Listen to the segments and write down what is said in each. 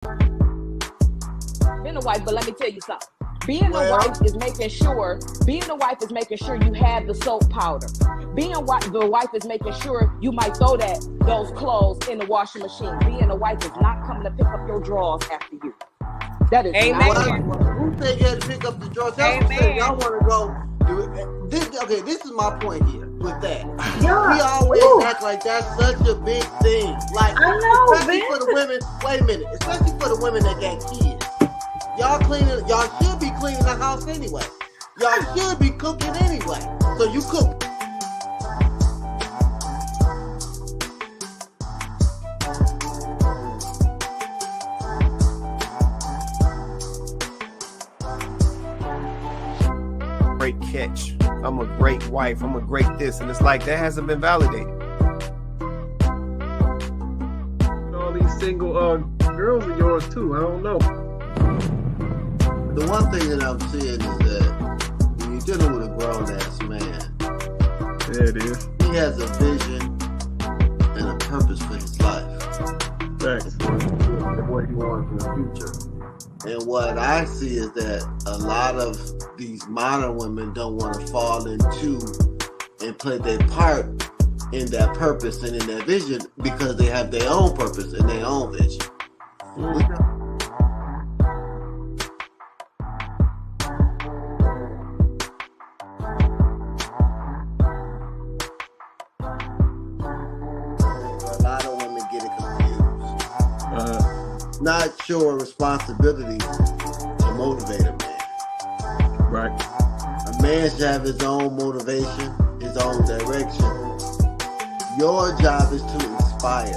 Being a wife, but let me tell you something. Being a wife is making sure you have the soap powder. The wife is making sure you might throw those clothes in the washing machine. Being a wife is not coming to pick up your drawers after you. That is Amen. Who said you had to pick up the drawers? That's what said y'all want to go. This is my point here with that. Yeah. We always act like that's such a big thing. Like, I know, especially for the women. Wait a minute. Especially for the women that got kids. Y'all should be cleaning the house anyway. Y'all should be cooking anyway. So you cook. Great catch. I'm a great wife. I'm a great this. And it's like that hasn't been validated. All these single girls are yours too. I don't know. The one thing that I'm seeing is that when you're dealing with a grown-ass man, there it is. He has a vision and a purpose for his life. Thanks. What he wants in the future. And what I see is that a lot of these modern women don't want to fall into and play their part in that purpose and in that vision because they have their own purpose and their own vision. Mm-hmm. Not sure responsibility to motivate a man. Right. A man should have his own motivation, his own direction. Your job is to inspire.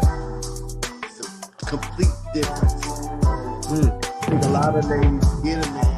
It's a complete difference. I think a lot of ladies get a man.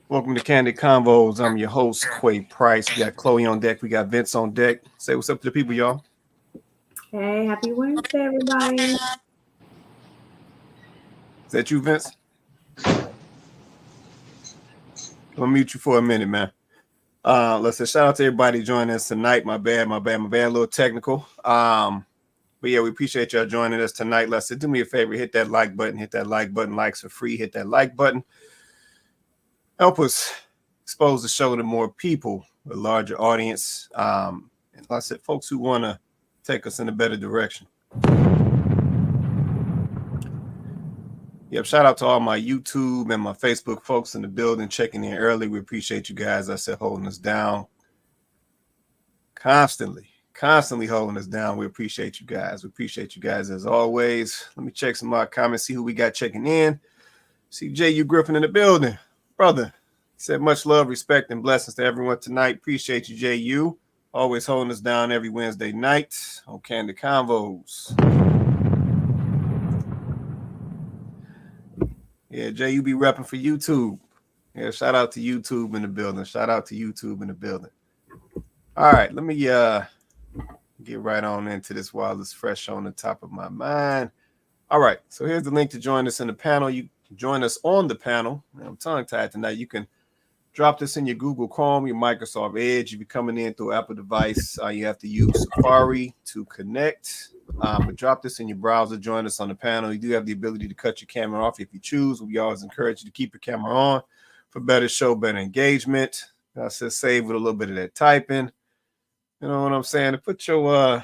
Welcome to Kandid Konvos. I'm your host, Quay Price. We got Chloe on deck. We got Vince on deck. Say what's up to the people, y'all. Hey, happy Wednesday, everybody. Is that you, Vince? I'm gonna mute you for a minute, man. Let's say shout out to everybody joining us tonight. My bad, a little technical. But yeah, we appreciate y'all joining us tonight. Let's say do me a favor, hit that like button, likes are free, hit that like button. Help us expose the show to more people, a larger audience. And like I said, folks who want to take us in a better direction. Yep, shout out to all my YouTube and my Facebook folks in the building checking in early. We appreciate you guys. I said holding us down. Constantly holding us down. We appreciate you guys. We appreciate you guys as always. Let me check some more comments, see who we got checking in. See J.U. Griffin in the building. Brother, he said much love, respect, and blessings to everyone tonight. Appreciate you, J.U. Always holding us down every Wednesday night on Kandid Konvos. Yeah, J.U. be repping for YouTube. Yeah, shout out to YouTube in the building. All right, let me get right on into this while it's fresh on the top of my mind. All right, so here's the link to join us in the panel. You can join us on the panel. I'm tongue-tied tonight. You can drop this in your Google Chrome, your Microsoft Edge. If you're coming in through Apple device, you have to use Safari to connect. But drop this in your browser. Join us on the panel. You do have the ability to cut your camera off if you choose. We always encourage you to keep your camera on for better show, better engagement. I said save with a little bit of that typing. You know what I'm saying? To put your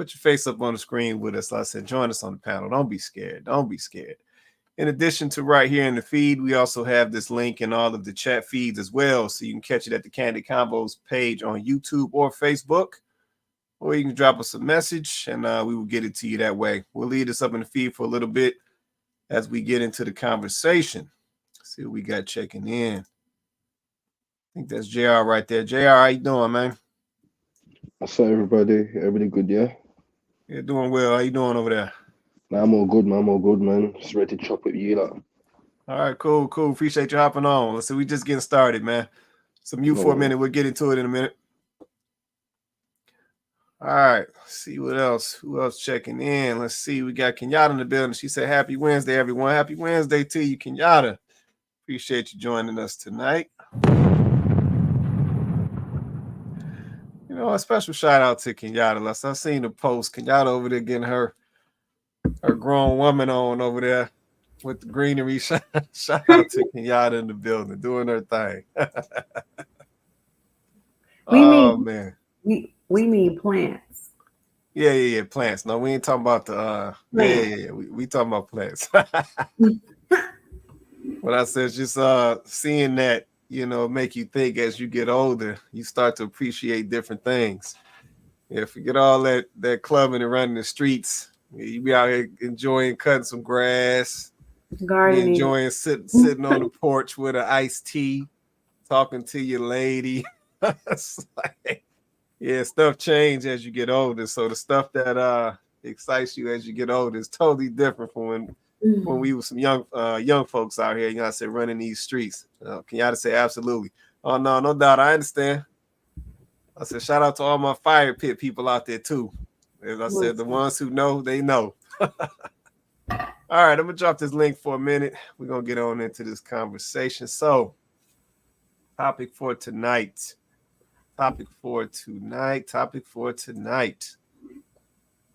face up on the screen with us. Like I said, join us on the panel. Don't be scared. In addition to right here in the feed, we also have this link in all of the chat feeds as well. So you can catch it at the Kandid Konvos page on YouTube or Facebook, or you can drop us a message and we will get it to you that way. We'll leave this up in the feed for a little bit as we get into the conversation. Let's see what we got checking in. I think that's JR right there. JR, how you doing, man? What's up, everybody? Everybody good, yeah? You're doing well. How you doing over there? Nah, I'm all good, man. I'm all good, man. Just ready to chop with you, lot. All right, cool. Appreciate you hopping on. So we just getting started, man. So mute for a minute. We'll get into it in a minute. All right, let's see what else. Who else checking in? Let's see. We got Kenyatta in the building. She said, "Happy Wednesday, everyone. Happy Wednesday to you, Kenyatta. Appreciate you joining us tonight." You know, a special shout out to Kenyatta. I've seen the post. Kenyatta over there getting her grown woman on over there with the greenery. Shout out to Kenyatta in the building, doing her thing. Man. We mean plants. Yeah, plants. No, we ain't talking about the we talking about plants. What I said, just seeing that, you know, make you think as you get older, you start to appreciate different things. Yeah, forget all that clubbing and running the streets. You be out here enjoying cutting some grass, gardening, enjoying sitting on the porch with an iced tea, talking to your lady. It's like, yeah, stuff change as you get older. So the stuff that excites you as you get older is totally different from when we were some young folks out here. You know, I said running these streets. Kenyatta say absolutely. Oh no doubt. I understand. I said shout out to all my fire pit people out there too. As I said, the ones who know, they know. All right, I'm gonna drop this link for a minute. We're gonna get on into this conversation. So, topic for tonight.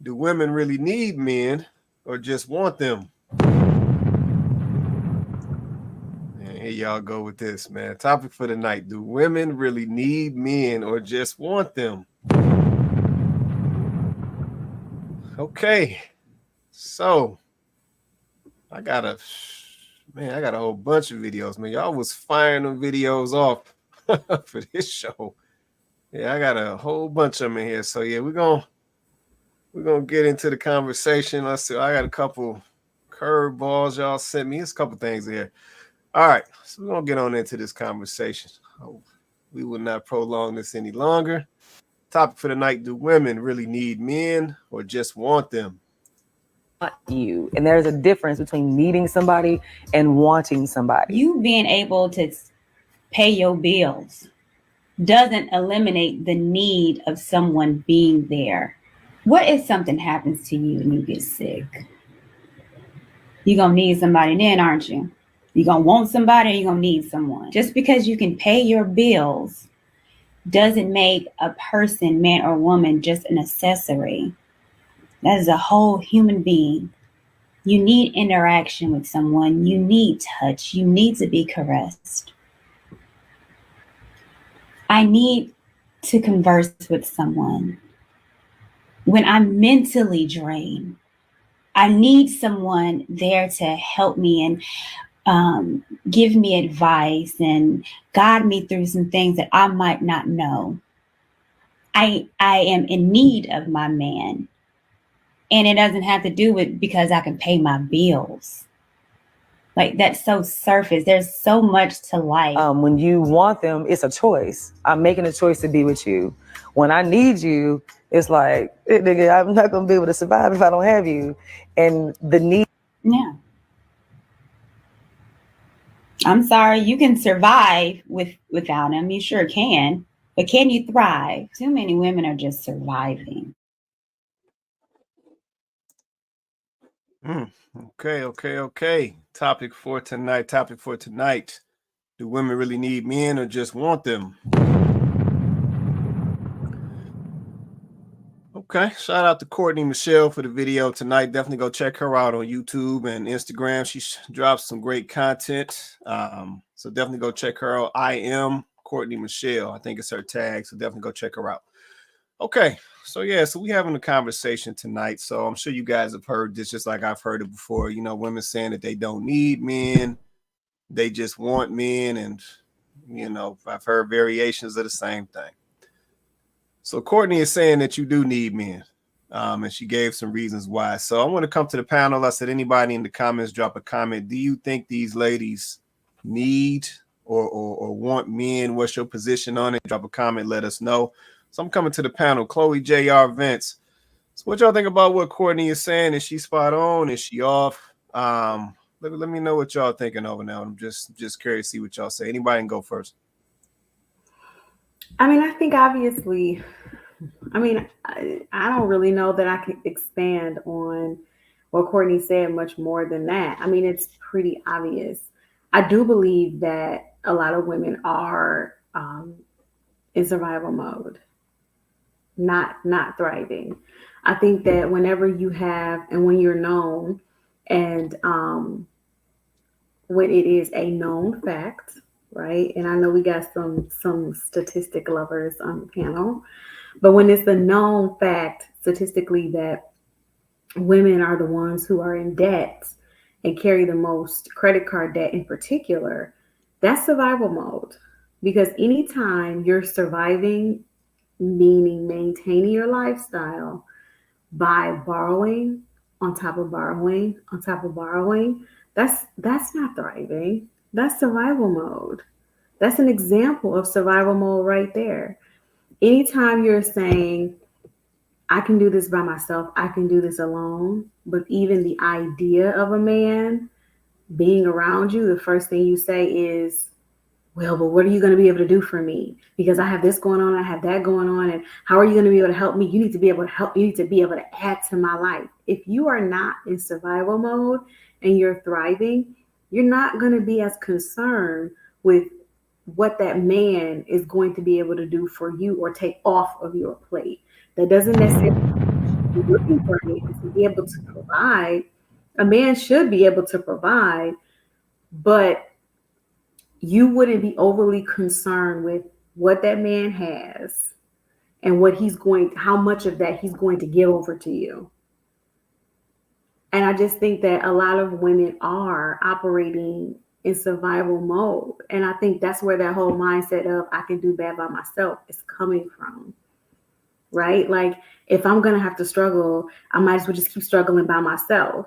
Do women really need men or just want them? And here y'all go with this, man. Topic for tonight. Do women really need men or just want them? Okay. So, I got a whole bunch of videos, man. Y'all was firing them videos off for this show. Yeah, I got a whole bunch of them in here. So yeah, we're gonna get into the conversation. Let's see. I got a couple curveballs y'all sent me. There's a couple things in here. All right, so we're gonna get on into this conversation. We will not prolong this any longer. Topic for the night: do women really need men or just want them? You, and there's a difference between needing somebody and wanting somebody. You being able to pay your bills doesn't eliminate the need of someone being there. What if something happens to you and you get sick? You're gonna need somebody then, aren't you? You're gonna want somebody or you're gonna need someone. Just because you can pay your bills doesn't make a person, man or woman, just an accessory. That is a whole human being. You need interaction with someone. You need touch. You need to be caressed. I need to converse with someone. When I'm mentally drained, I need someone there to help me and give me advice and guide me through some things that I might not know. I am in need of my man. And it doesn't have to do with because I can pay my bills. Like, that's so surface. There's so much to life. When you want them, it's a choice. I'm making a choice to be with you. When I need you, it's like, nigga, I'm not going to be able to survive if I don't have you. And the need. Yeah. I'm sorry. You can survive without him. You sure can. But can you thrive? Too many women are just surviving. Okay. Topic for tonight. Do women really need men or just want them? Okay. Shout out to Courtney Michelle for the video tonight. Definitely go check her out on YouTube and Instagram. She drops some great content. So definitely go check her out. I am Courtney Michelle. I think it's her tag. So definitely go check her out. Okay, so yeah, so we having a conversation tonight. So I'm sure you guys have heard this just like I've heard it before. You know, women saying that they don't need men, they just want men, and you know, I've heard variations of the same thing. So Courtney is saying that you do need men, and she gave some reasons why. So I want to come to the panel. I said, anybody in the comments, drop a comment. Do you think these ladies need or want men? What's your position on it? Drop a comment, let us know. So I'm coming to the panel. Chloe, JR, Vince. So what y'all think about what Courtney is saying? Is she spot on? Is she off? Let me know what y'all thinking over now. I'm just curious to see what y'all say. Anybody can go first. I mean, I think obviously, I don't really know that I can expand on what Courtney said much more than that. I mean, it's pretty obvious. I do believe that a lot of women are in survival mode, not thriving. I think that whenever you have and when you're known and when it is a known fact, right? And I know we got some statistic lovers on the panel, but when it's the known fact statistically that women are the ones who are in debt and carry the most credit card debt in particular, that's survival mode. Because anytime you're surviving, meaning maintaining your lifestyle by borrowing on top of borrowing on top of borrowing, that's not thriving. That's survival mode. That's an example of survival mode right there. Anytime you're saying, I can do this by myself, I can do this alone, but even the idea of a man being around you, the first thing you say is, well, but what are you going to be able to do for me? Because I have this going on, I have that going on, and how are you going to be able to help me? You need to be able to help. You need to be able to add to my life. If you are not in survival mode and you're thriving, you're not going to be as concerned with what that man is going to be able to do for you or take off of your plate. That doesn't necessarily be looking for a man to be able to provide. A man should be able to provide, but you wouldn't be overly concerned with what that man has and how much of that he's going to give over to you. And I just think that a lot of women are operating in survival mode. And I think that's where that whole mindset of I can do bad by myself is coming from, right? Like if I'm going to have to struggle, I might as well just keep struggling by myself.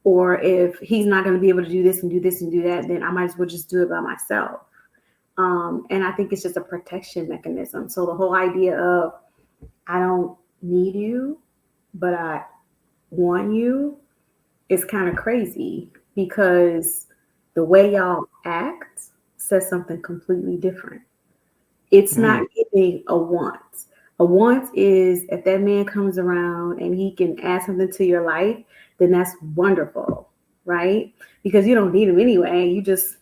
Or if he's not going to be able to do this and do this and do that, then I might as well just do it by myself. And I think it's just a protection mechanism. So the whole idea of I don't need you, but I want you is kind of crazy because the way y'all act says something completely different. It's not giving a want. A want is if that man comes around and he can add something to your life, then that's wonderful, right? Because you don't need him anyway. You just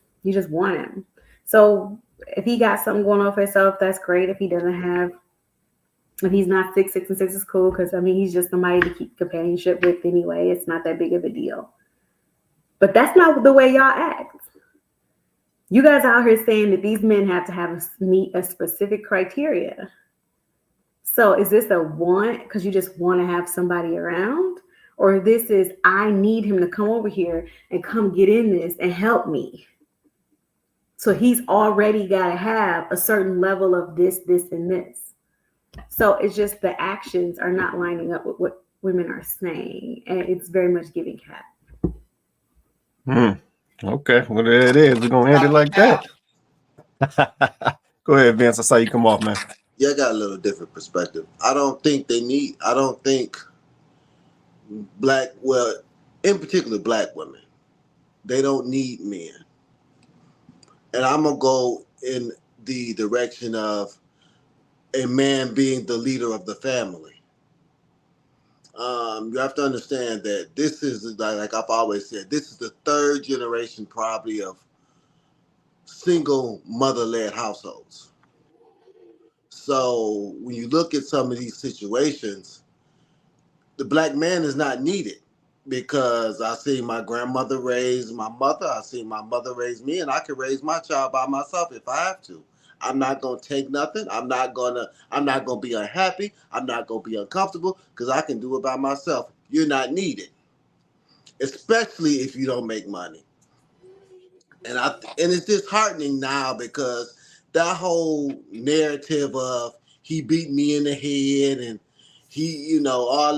want him. So if he got something going on for himself, that's great. If he doesn't have, if he's not 6 and 6 is cool because I mean he's just somebody to keep companionship with anyway. It's not that big of a deal. But that's not the way y'all act. You guys out here saying that these men have to meet a specific criteria. So is this a want because you just want to have somebody around? Or this is, I need him to come over here and come get in this and help me. So he's already got to have a certain level of this, and this. So it's just the actions are not lining up with what women are saying. And it's very much giving cat. Okay, well there it is. We're going to end it like that. Go ahead, Vince. I saw you come off, man. Yeah, I got a little different perspective. I don't think in particular black women, they don't need men. And I'm going to go in the direction of a man being the leader of the family. You have to understand that this is, like I've always said, this is the third generation probably of single mother-led households. So when you look at some of these situations, the black man is not needed because I see my grandmother raise my mother. I see my mother raise me, and I can raise my child by myself if I have to. I'm not gonna take nothing. I'm not gonna be unhappy. I'm not gonna be uncomfortable because I can do it by myself. You're not needed, especially if you don't make money. And it's disheartening now because that whole narrative of he beat me in the head and he, all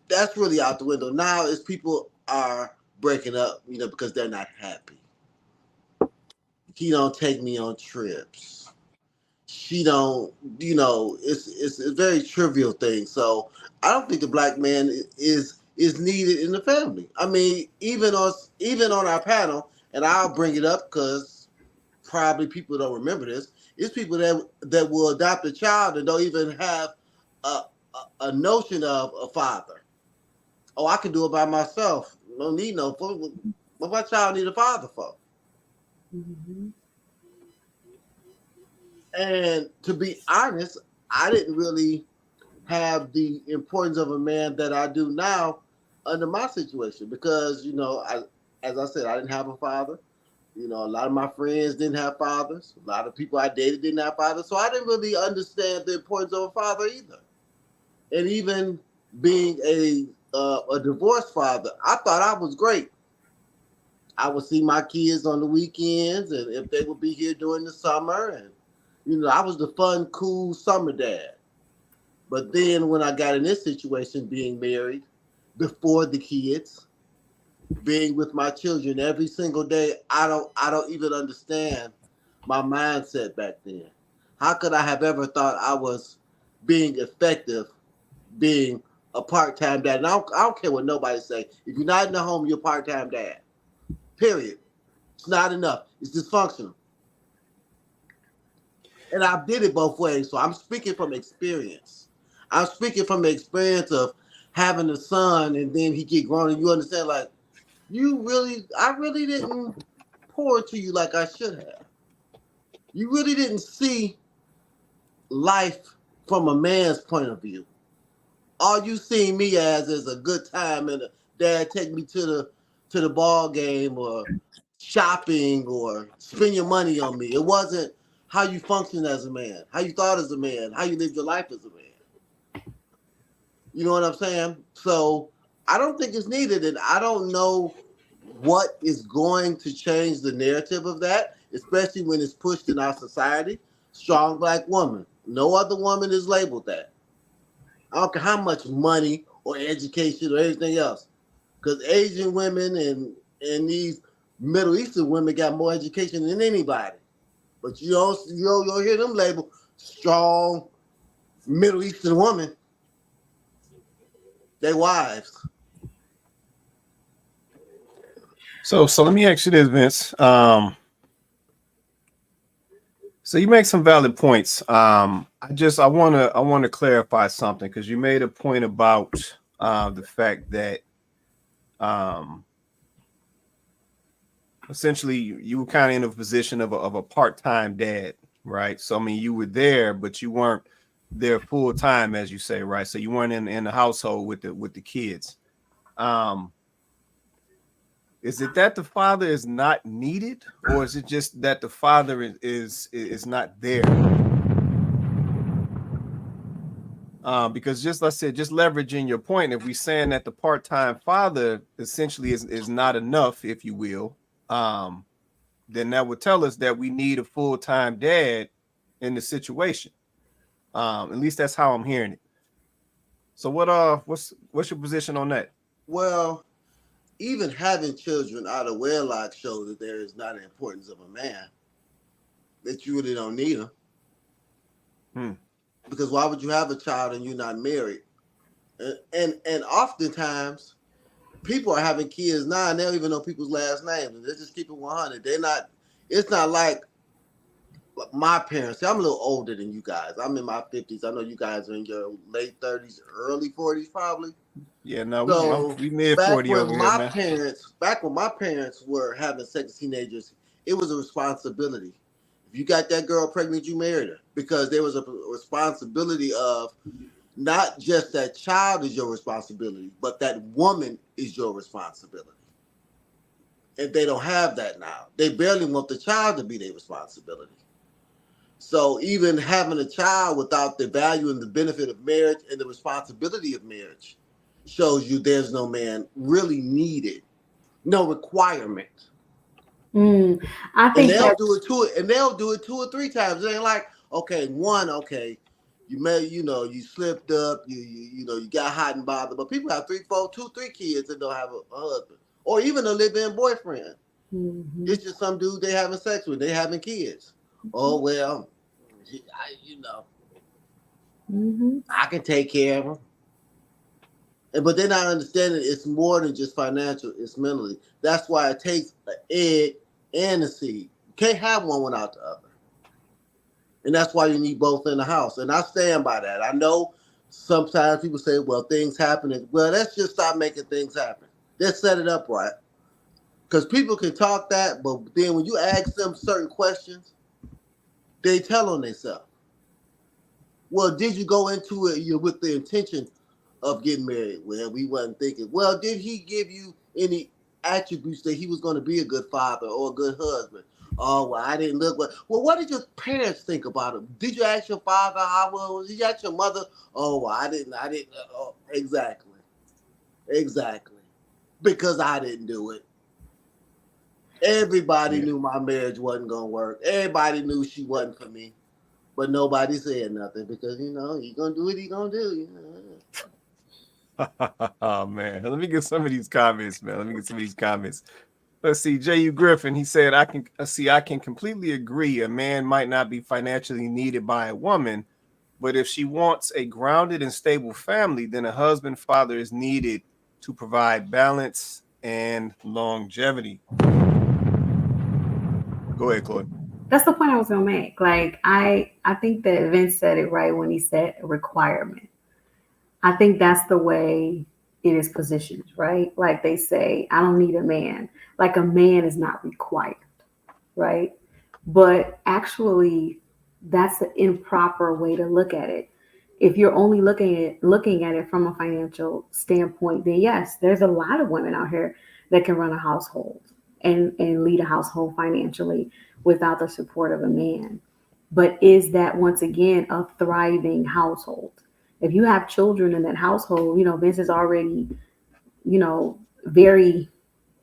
that's really out the window. Now is people are breaking up, because they're not happy. He don't take me on trips. She don't, it's a very trivial thing. So I don't think the black man is needed in the family. I mean, even on our panel, and I'll bring it up because probably people don't remember this. It's people that will adopt a child and don't even have a notion of a father. Oh, I can do it by myself. No need no. What my child need a father for? Mm-hmm. And to be honest, I didn't really have the importance of a man that I do now under my situation because, as I said, I didn't have a father. A lot of my friends didn't have fathers. A lot of people I dated didn't have fathers. So I didn't really understand the importance of a father either. And even being a divorced father, I thought I was great. I would see my kids on the weekends and if they would be here during the summer. And, I was the fun, cool summer dad. But then when I got in this situation, being married, before the kids, being with my children every single day, I don't even understand my mindset back then. How could I have ever thought I was being effective, being a part-time dad? And I don't care what nobody say. If you're not in the home, you're a part-time dad. Period. It's not enough. It's dysfunctional. And I did it both ways. So I'm speaking from experience. I'm speaking from the experience of having a son and then he get grown and you understand like, I really didn't pour to you like I should have. You really didn't see life from a man's point of view. All you seen me as is a good time and dad take me to the ball game or shopping or spend your money on me. It wasn't how you function as a man, how you thought as a man, how you lived your life as a man. You know what I'm saying? So I don't think it's needed, and I don't know what is going to change the narrative of that, especially when it's pushed in our society. Strong black woman. No other woman is labeled that. I don't care how much money or education or anything else. Because Asian women and these Middle Eastern women got more education than anybody. But you don't hear them labeled strong Middle Eastern woman. They wives. So let me ask you this, Vince. So you make some valid points. I want to clarify something because you made a point about the fact that essentially you were kind of in a position of a part-time dad, right? So I mean, you were there, but you weren't there full time, as you say, right? So you weren't in the household with the kids. Is it that the father is not needed, or is it just that the father is not there? Because just like I said, just leveraging your point, if we're saying that the part-time father essentially is not enough, if you will, then that would tell us that we need a full-time dad in the situation. At least that's how I'm hearing it. So what's your position on that? Well, even having children out of wedlock shows that there is not an importance of a man, that you really don't need them. Because why would you have a child and you're not married? And oftentimes, people are having kids now and they don't even know people's last names. And they just keep it 100. It's not like my parents. See, I'm a little older than you guys. I'm in my 50s. I know you guys are in your late 30s, early 40s probably. Yeah, no, so we mid 40 over here, man. Back when my parents were having sex as teenagers, it was a responsibility. If you got that girl pregnant, you married her because there was a responsibility of not just that child is your responsibility, but that woman is your responsibility. And they don't have that now. They barely want the child to be their responsibility. So even having a child without the value and the benefit of marriage and the responsibility of marriage shows you there's no man really needed, no requirement. I think They'll do it 2 or 3 times. It ain't like, okay, you may, you slipped up, you got hot and bothered. But people have 2, 3 kids and don't have a husband, or even a live-in boyfriend. Mm-hmm. It's just some dude they having sex with, they having kids. Oh well, I can take care of them. But they're not understanding it's more than just financial, it's mentally. That's why it takes an egg and a seed. You can't have one without the other. And that's why you need both in the house. And I stand by that. I know sometimes people say, well, things happen. Well, let's just stop making things happen. Let's set it up right. Because people can talk that, but then when you ask them certain questions, they tell on themselves. Well, did you go into it with the intention of getting married? Well, we wasn't thinking. Well, did he give you any attributes that he was going to be a good father or a good husband? Oh, well, I didn't look. Well, what did your parents think about him? Did you ask your father how well? Did you ask your mother? Oh, well, I didn't. Oh, exactly. Because I didn't do it. Everybody knew my marriage wasn't going to work. Everybody knew she wasn't for me. But nobody said nothing because, he's going to do what he's going to do. Oh, man. Let me get some of these comments, man. Let's see. J.U. Griffin, he said, I can completely agree. A man might not be financially needed by a woman, but if she wants a grounded and stable family, then a husband, father is needed to provide balance and longevity. Go ahead, Chloe. That's the point I was gonna make. Like I think that Vince said it right when he said requirement. I think that's the way it is positioned, right? Like they say, I don't need a man. Like a man is not required, right? But actually, that's an improper way to look at it. If you're only looking at it from a financial standpoint, then yes, there's a lot of women out here that can run a household and lead a household financially without the support of a man. But is that once again a thriving household? If you have children in that household, Vince has already, very,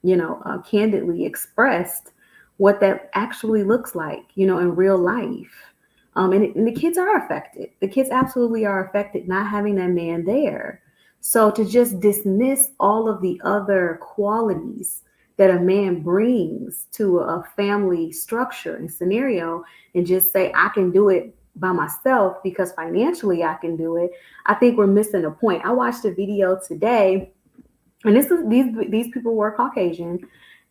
candidly expressed what that actually looks like, in real life. And the kids are affected. The kids absolutely are affected not having that man there. So to just dismiss all of the other qualities that a man brings to a family structure and scenario and just say, I can do it by myself because financially I can do it, I think we're missing a point. I watched a video today, and these people were Caucasian,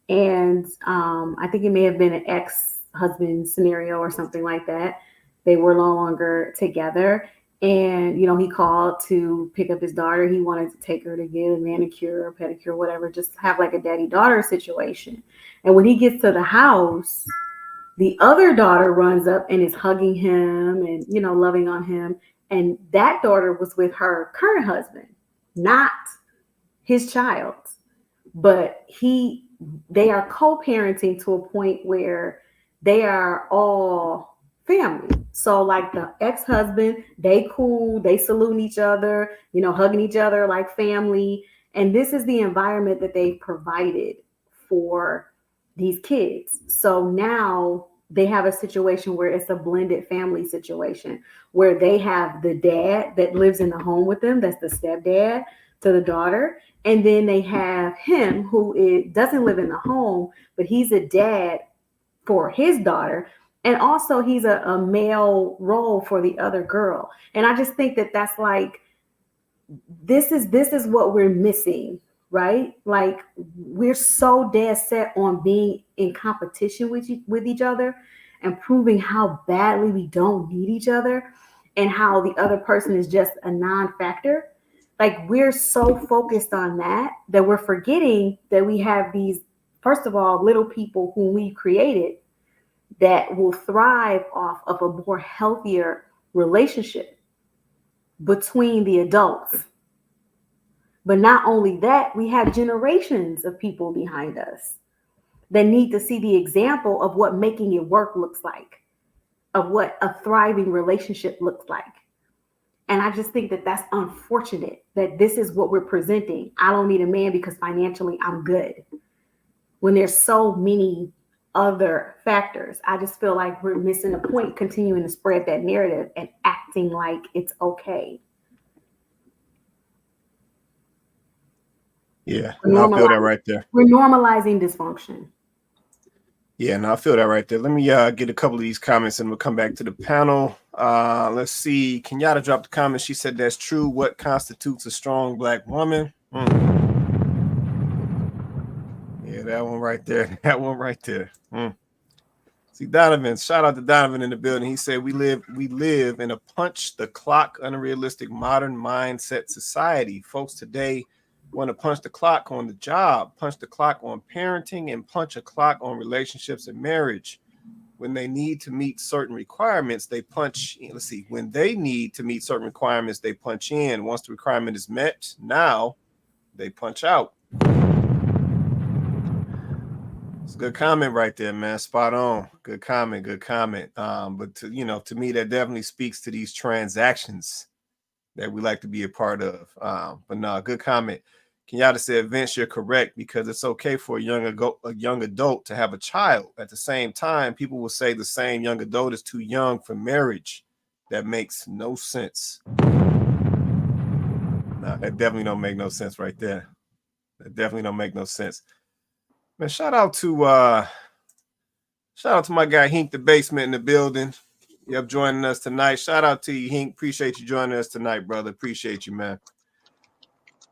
and I think it may have been an ex-husband scenario or something like that. They were no longer together. And, he called to pick up his daughter. He wanted to take her to get a manicure or pedicure, whatever, just have like a daddy-daughter situation. And when he gets to the house, the other daughter runs up and is hugging him and, loving on him. And that daughter was with her current husband, not his child. But they are co-parenting to a point where they are all family. So like the ex-husband, they cool, they saluting each other, hugging each other like family. And this is the environment that they provided for these kids. So now they have a situation where it's a blended family situation where they have the dad that lives in the home with them. That's the stepdad to the daughter. And then they have him who doesn't live in the home, but he's a dad for his daughter. And also he's a male role for the other girl. And I just think that that's like, this is what we're missing, right? Like we're so dead set on being in competition with each other and proving how badly we don't need each other and how the other person is just a non-factor. Like we're so focused on that we're forgetting that we have these, first of all, little people whom we created that will thrive off of a more healthier relationship between the adults. But not only that, we have generations of people behind us that need to see the example of what making it work looks like. of what a thriving relationship looks like. And I just think that that's unfortunate that this is what we're presenting. I don't need a man because financially I'm good. When there's so many other factors, I just feel like we're missing the point, continuing to spread that narrative and acting like it's okay. Yeah, no, I feel that right there. We're normalizing dysfunction. Yeah, no, I feel that right there. Let me get a couple of these comments and we'll come back to the panel. Let's see. Kenyatta dropped the comment. She said, that's true. What constitutes a strong Black woman? Yeah, that one right there. That one right there. See, Donovan, shout out to Donovan in the building. He said, we live in a punch the clock, unrealistic, modern mindset society. Folks today want to punch the clock on the job, punch the clock on parenting, and punch a clock on relationships and marriage. When they need to meet certain requirements, they punch. Let's see. When they need to meet certain requirements, they punch in. Once the requirement is met, now they punch out. It's a good comment right there, man. Spot on. Good comment. Good comment. But to me, that definitely speaks to these transactions that we like to be a part of. But no, good comment. Kenyatta said, Vince, you're correct, because it's okay for a young adult to have a child. At the same time, people will say the same young adult is too young for marriage. That makes no sense. No, that definitely don't make no sense right there. That definitely don't make no sense. Man, shout out to my guy Hink the Basement in the building. Yep, joining us tonight. Shout out to you, Hink. Appreciate you joining us tonight, brother. Appreciate you, man.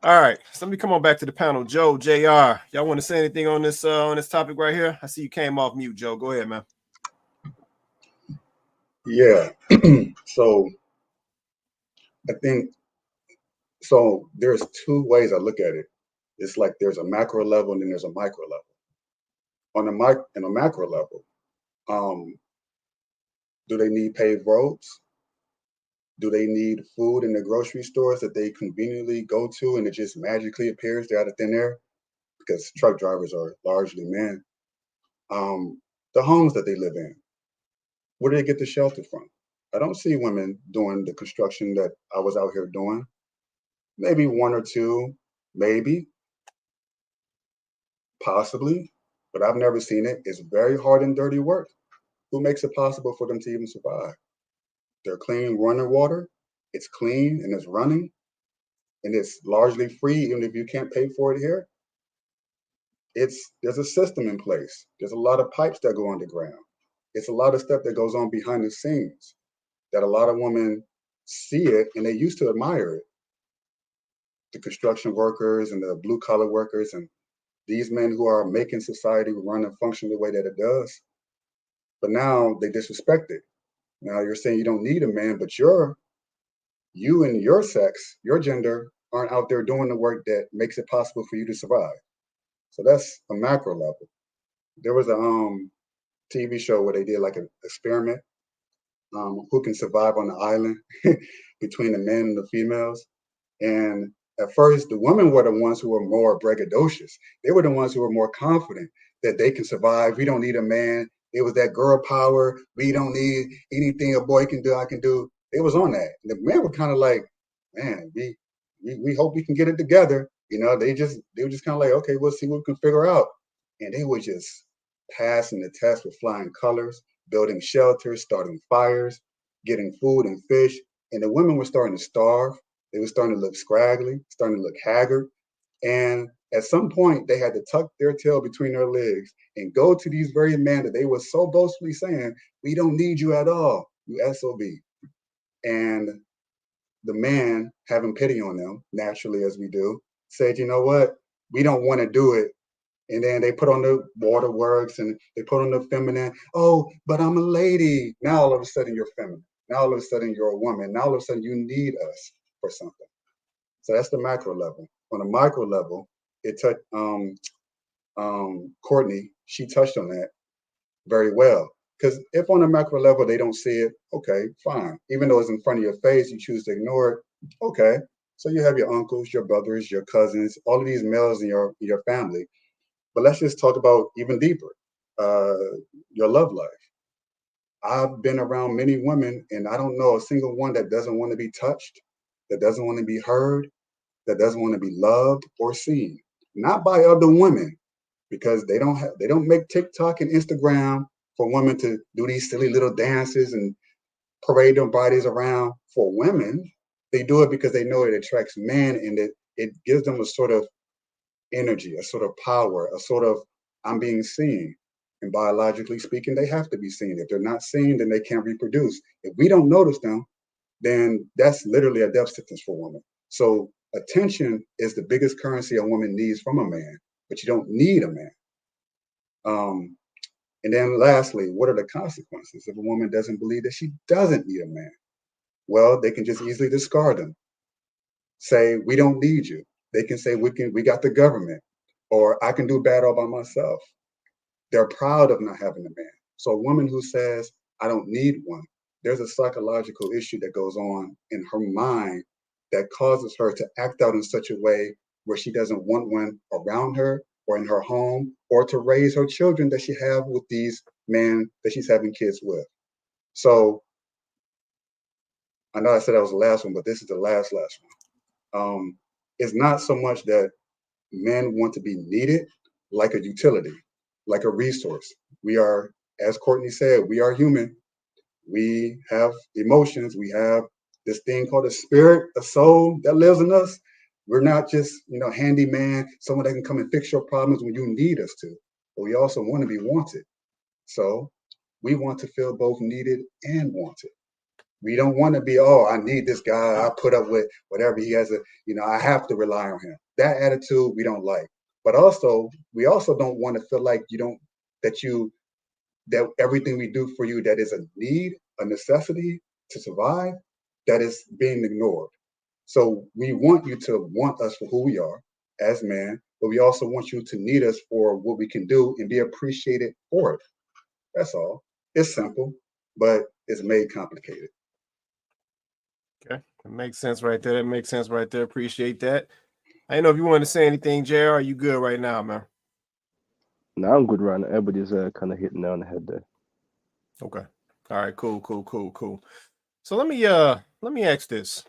All right, so let me come on back to the panel. Joe, JR, y'all want to say anything on this topic right here? I see you came off mute, Joe. Go ahead, man. Yeah. So I think there's two ways I look at it. It's like there's a macro level and then there's a micro level. On a macro level, do they need paved roads? Do they need food in the grocery stores that they conveniently go to and it just magically appears they're out of thin air? Because truck drivers are largely men. The homes that they live in, where do they get the shelter from? I don't see women doing the construction that I was out here doing. Maybe one or two, maybe, possibly, but I've never seen it. It's very hard and dirty work. Who makes it possible for them to even survive? They're clean running water. It's clean and it's running and it's largely free, even if you can't pay for it here. There's a system in place. There's a lot of pipes that go underground. It's a lot of stuff that goes on behind the scenes that a lot of women see it and they used to admire it. The construction workers and the blue collar workers and these men who are making society run and function the way that it does. But now they disrespect it. Now you're saying you don't need a man, but you and your sex, your gender, aren't out there doing the work that makes it possible for you to survive. So that's a macro level. There was a TV show where they did like an experiment, who can survive on the island between the men and the females. And at first, the women were the ones who were more braggadocious. They were the ones who were more confident that they can survive. We don't need a man. It was that girl power. We don't need anything a boy can do, I can do. It was on that. And the men were kind of like, man, we hope we can get it together. They were just kind of like, okay, we'll see what we can figure out. And they were just passing the test with flying colors, building shelters, starting fires, getting food and fish. And the women were starting to starve. They were starting to look scraggly, starting to look haggard. And at some point, they had to tuck their tail between their legs and go to these very men that they were so boastfully saying, we don't need you at all, you SOB. And the man, having pity on them, naturally as we do, said, you know what, we don't want to do it. And then they put on the waterworks and they put on the feminine, oh, but I'm a lady. Now all of a sudden you're feminine. Now all of a sudden you're a woman. Now all of a sudden you need us for something. So that's the macro level. On a micro level, it touched Courtney, she touched on that very well. Because if on a macro level they don't see it, okay, fine. Even though it's in front of your face, you choose to ignore it, okay. So you have your uncles, your brothers, your cousins, all of these males in your family. But let's just talk about even deeper, your love life. I've been around many women, and I don't know a single one that doesn't want to be touched, that doesn't want to be heard, that doesn't want to be loved or seen. Not by other women, because they don't make TikTok and Instagram for women to do these silly little dances and parade their bodies around. For women, they do it because they know it attracts men, and it gives them a sort of energy, a sort of power, a sort of I'm being seen. And biologically speaking, they have to be seen. If they're not seen, then they can't reproduce. If we don't notice them, then that's literally a death sentence for women. So attention is the biggest currency a woman needs from a man, but you don't need a man. And then lastly, what are the consequences if a woman doesn't believe that she doesn't need a man? Well, they can just easily discard them. Say, we don't need you. They can say, we got the government, or I can do bad all by myself. They're proud of not having a man. So a woman who says, I don't need one, there's a psychological issue that goes on in her mind that causes her to act out in such a way where she doesn't want one around her or in her home, or to raise her children that she have with these men that she's having kids with. So I know I said that was the last one, but this is the last one. It's not so much that men want to be needed like a utility, like a resource. We are, as Courtney said, we are human. We have emotions. We have this thing called a spirit, a soul that lives in us. We're not just, handyman, someone that can come and fix your problems when you need us to, but we also want to be wanted. So we want to feel both needed and wanted. We don't want to be, I need this guy. I put up with whatever he has. I have to rely on him. That attitude we don't like. But also, we also don't want to feel like that everything we do for you that is a need, a necessity to survive, that is being ignored. So we want you to want us for who we are as men, but we also want you to need us for what we can do and be appreciated for it. That's all. It's simple, but it's made complicated. Okay, that makes sense right there. That makes sense right there. Appreciate that. I don't know if you want to say anything, JR. Are you good right now, man? No, I'm good right now. Everybody's kind of hitting on the head there. Okay. All right. Cool. So let me ask this.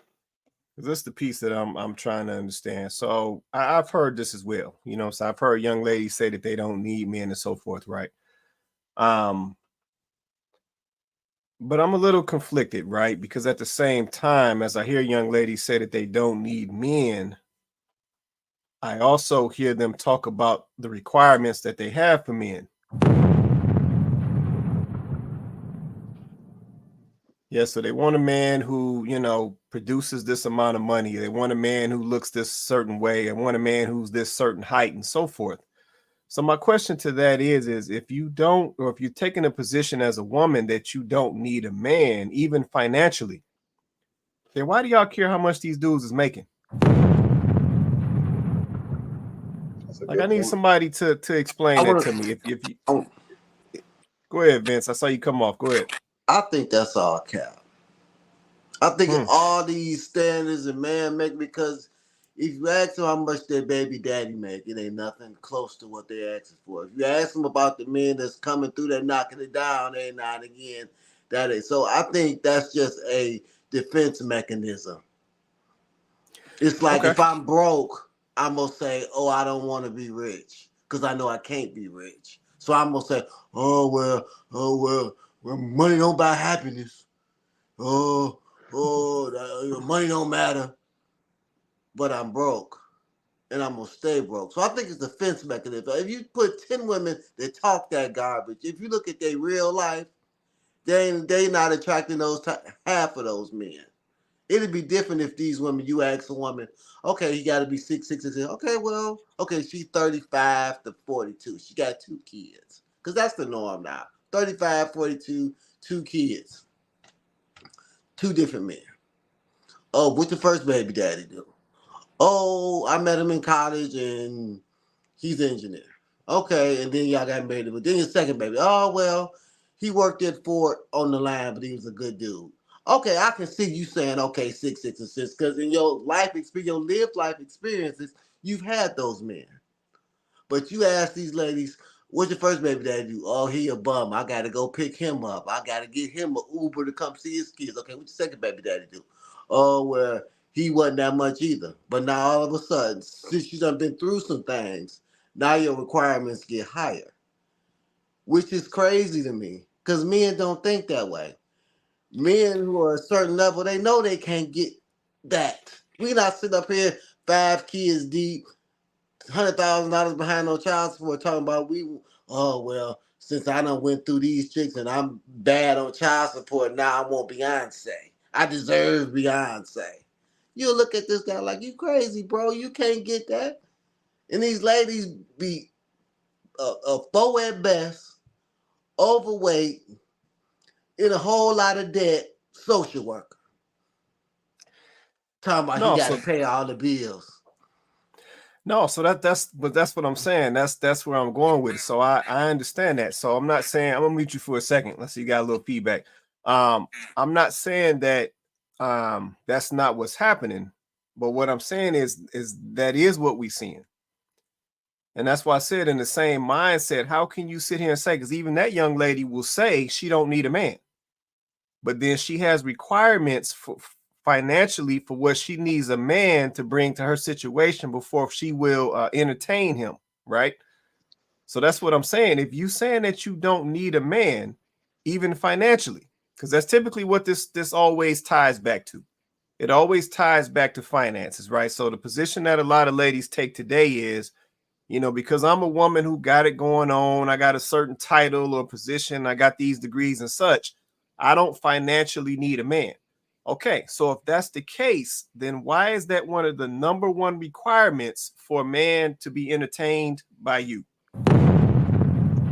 This is the piece that I'm trying to understand. So I've heard this as well. So I've heard young ladies say that they don't need men and so forth, right? But I'm a little conflicted, right? Because at the same time, as I hear young ladies say that they don't need men, I also hear them talk about the requirements that they have for men. Yeah, so they want a man who, produces this amount of money. They want a man who looks this certain way. They want a man who's this certain height and so forth. So my question to that is if you don't, or if you're taking a position as a woman that you don't need a man, even financially, then why do y'all care how much these dudes is making? Like, I need somebody to explain that to me. If you go ahead, Vince. I saw you come off. Go ahead. I think that's all cap. I think all these standards and man make, because if you ask them how much their baby daddy make, it ain't nothing close to what they're asking for. If you ask them about the men that's coming through, they're knocking it down every now and again. That is. So I think that's just a defense mechanism. It's like if I'm broke, I'm going to say, I don't want to be rich because I know I can't be rich. So I'm going to say, well, money don't buy happiness. Money don't matter, but I'm broke, and I'm gonna stay broke. So I think it's a defense mechanism. If you put 10 women that talk that garbage, if you look at their real life, they not attracting half of those men. It'd be different if these women, you ask a woman, okay, you got to be 6'6". Okay, she's 35 to 42. She got 2 kids, because that's the norm now. 35, 42, 2 kids. 2 different men. What's your first baby daddy do? I met him in college and he's an engineer. Okay, and then y'all got married. But then your second baby, he worked at Ford on the line, but he was a good dude. Okay, I can see you saying, 6, 6, and 6, because in your life experience, your lived life experiences, you've had those men. But you ask these ladies, What's your first baby daddy do? Oh, he a bum. I gotta go pick him up. I gotta get him an Uber to come see his kids. Okay, what's your second baby daddy do? Oh, well, he wasn't that much either. But now all of a sudden, since you done been through some things, now your requirements get higher. Which is crazy to me. Because men don't think that way. Men who are a certain level, they know they can't get that. We not sitting up here 5 kids deep, $100,000 behind no child support talking about oh well, since I done went through these chicks and I'm bad on child support, now I want Beyonce. I deserve Beyonce. You look at this guy like, you crazy, bro. You can't get that. And these ladies be a 4 at best, overweight, in a whole lot of debt, social worker. Talking about he got to pay all the bills. No, so that's what I'm saying. That's where I'm going with it. So I understand that. So I'm not saying, I'm gonna mute you for a second. Let's see, you got a little feedback. I'm not saying that that's not what's happening, but what I'm saying is that is what we're seeing. And that's why I said, in the same mindset, how can you sit here and say, because even that young lady will say she don't need a man, but then she has requirements for financially for what she needs a man to bring to her situation before she will entertain him, right? So that's what I'm saying. If you saying that you don't need a man, even financially, because that's typically what this always ties back to. It always ties back to finances, right? So the position that a lot of ladies take today is, you know, because I'm a woman who got it going on, I got a certain title or position, I got these degrees and such, I don't financially need a man. Okay, so if that's the case, then why is that one of the number one requirements for a man to be entertained by you?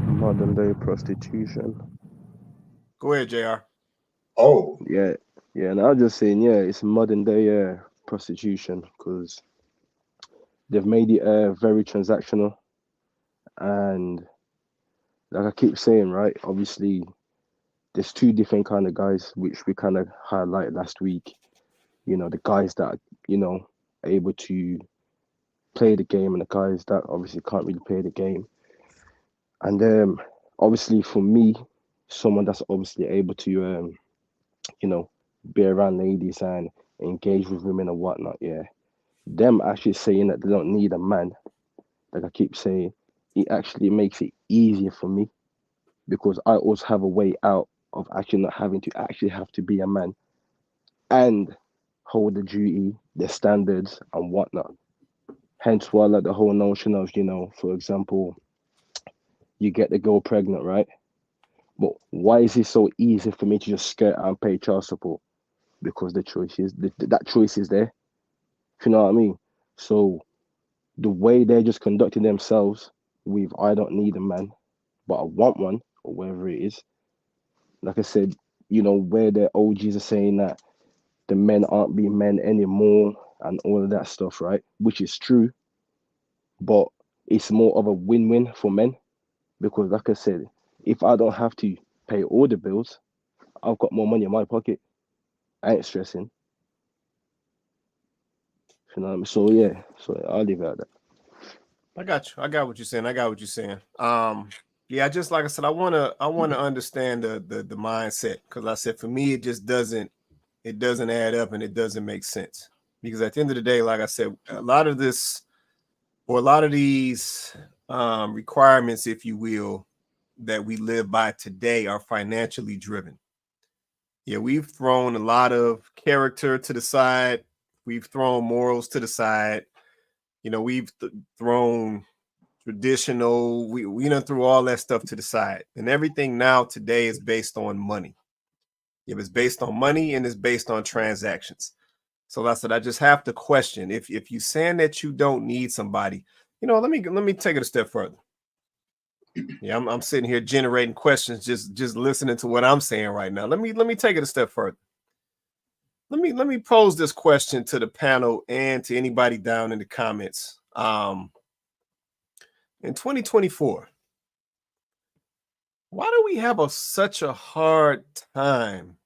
Modern day prostitution. Go ahead, JR. Oh. Yeah. And I was just saying, it's modern day prostitution, because they've made it very transactional. And like I keep saying, right, obviously there's 2 different kind of guys, which we kind of highlighted last week. You know, the guys that, you know, are able to play the game, and the guys that obviously can't really play the game. And obviously for me, someone that's obviously able to, you know, be around ladies and engage with women and whatnot, them actually saying that they don't need a man, like I keep saying, it actually makes it easier for me, because I also have a way out of actually not having to actually have to be a man and hold the duty, the standards and whatnot. Hence why, like, the whole notion of, you know, for example, you get the girl pregnant, right? But why is it so easy for me to just skirt and pay child support? Because the choice is that choice is there. If you know what I mean? So the way they're just conducting themselves with, I don't need a man, but I want one, or whatever it is. Like I said, you know, where the OGs are saying that the men aren't being men anymore and all of that stuff, right? Which is true, but it's more of a win-win for men, because like I said, if I don't have to pay all the bills, I've got more money in my pocket. I ain't stressing. You know what I mean? So I'll leave it at that. I got you. I got what you're saying. Yeah, just like I said, I wanna understand the mindset, because I said for me it just doesn't add up and it doesn't make sense. Because at the end of the day, like I said, a lot of these requirements, if you will, that we live by today are financially driven. Yeah, we've thrown a lot of character to the side. We've thrown morals to the side. You know, we've thrown traditional. We done threw all that stuff to the side. And everything now today is based on money. If it's based on money and it's based on transactions. So that's what I just have to question. If you're saying that you don't need somebody, you know, let me take it a step further. Yeah, I'm sitting here generating questions, just listening to what I'm saying right now. Let me take it a step further. Let me pose this question to the panel and to anybody down in the comments. In 2024, why do we have such a hard time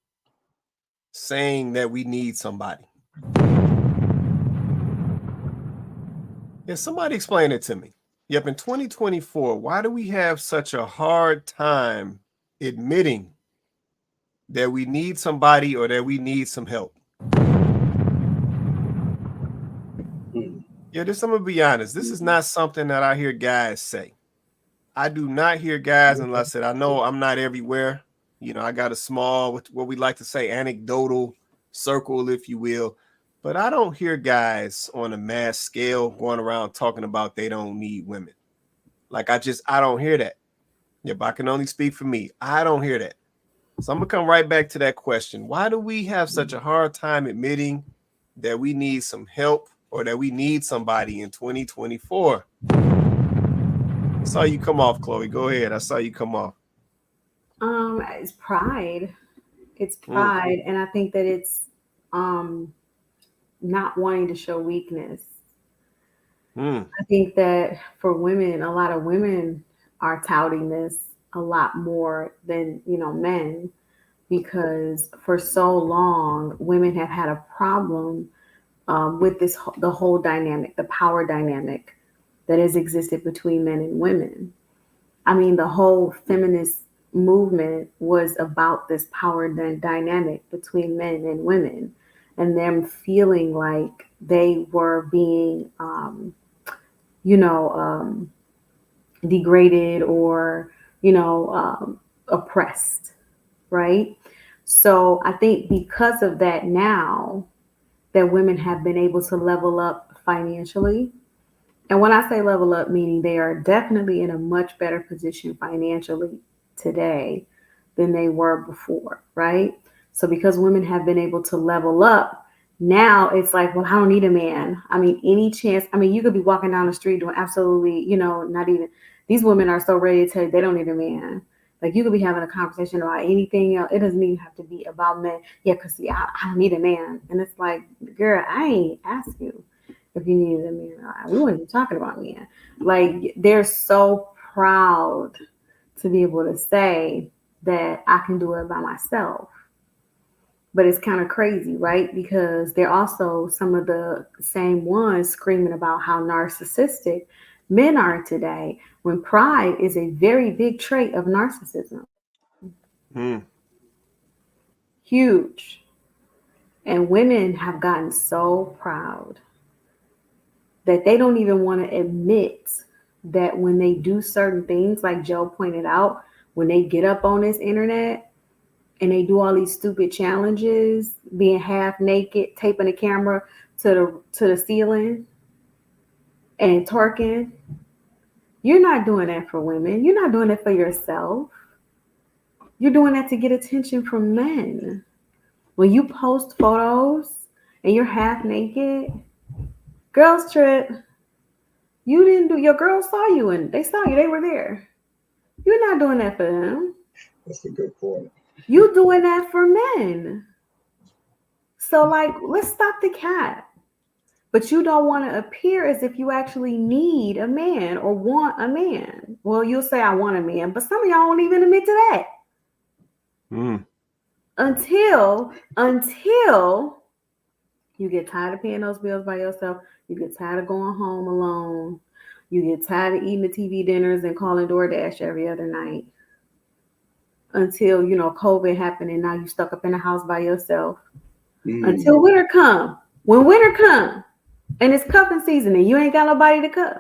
saying that we need somebody? Yeah, somebody explain it to me. Yep, in 2024, why do we have such a hard time admitting that we need somebody or that we need some help? Yeah, I'm gonna be honest. This is not something that I hear guys say. I do not hear guys, unless I know I'm not everywhere. You know, I got a small, what we like to say, anecdotal circle, if you will. But I don't hear guys on a mass scale going around talking about they don't need women. Like, I don't hear that. Yep, I can only speak for me. I don't hear that. So I'm gonna come right back to that question. Why do we have such a hard time admitting that we need some help or that we need somebody in 2024? I saw you come off, Chloe. Go ahead. I saw you come off. It's pride. It's pride, and I think that it's not wanting to show weakness. I think that for women, a lot of women are touting this a lot more than, you know, men, because for so long women have had a problem with the whole dynamic, the power dynamic that has existed between men and women. I mean, the whole feminist movement was about this power dynamic between men and women, and them feeling like they were being, degraded or, oppressed, right? So I think because of that now, that women have been able to level up financially. And when I say level up, meaning they are definitely in a much better position financially today than they were before, right? So because women have been able to level up, now it's like, well, I don't need a man. I mean, any chance, I mean, you could be walking down the street doing absolutely, not even, these women are so ready to tell you they don't need a man. Like, you could be having a conversation about anything else. It doesn't even have to be about men. Yeah, because I don't need a man. And it's like, girl, I ain't asked you if you needed a man. We weren't even talking about men. Like, they're so proud to be able to say that I can do it by myself. But it's kind of crazy, right? Because they're also some of the same ones screaming about how narcissistic men are today, when pride is a very big trait of narcissism. Huge. And women have gotten so proud that they don't even want to admit that when they do certain things, like Joe pointed out, when they get up on this internet and they do all these stupid challenges, being half naked, taping the camera to the ceiling and twerking, you're not doing that for women. You're not doing it for yourself. You're doing that to get attention from men. When you post photos and you're half naked, girls trip, you didn't do, your girls saw you and they saw you, they were there. You're not doing that for them. That's a good point. You doing that for men. So, like, let's stop the cap. But you don't want to appear as if you actually need a man or want a man. Well, you'll say, I want a man, but some of y'all won't even admit to that. Until you get tired of paying those bills by yourself. You get tired of going home alone. You get tired of eating the TV dinners and calling DoorDash every other night. Until, COVID happened and now you stuck up in the house by yourself. Until winter come. When winter come and it's cuffing season and you ain't got nobody to cuff,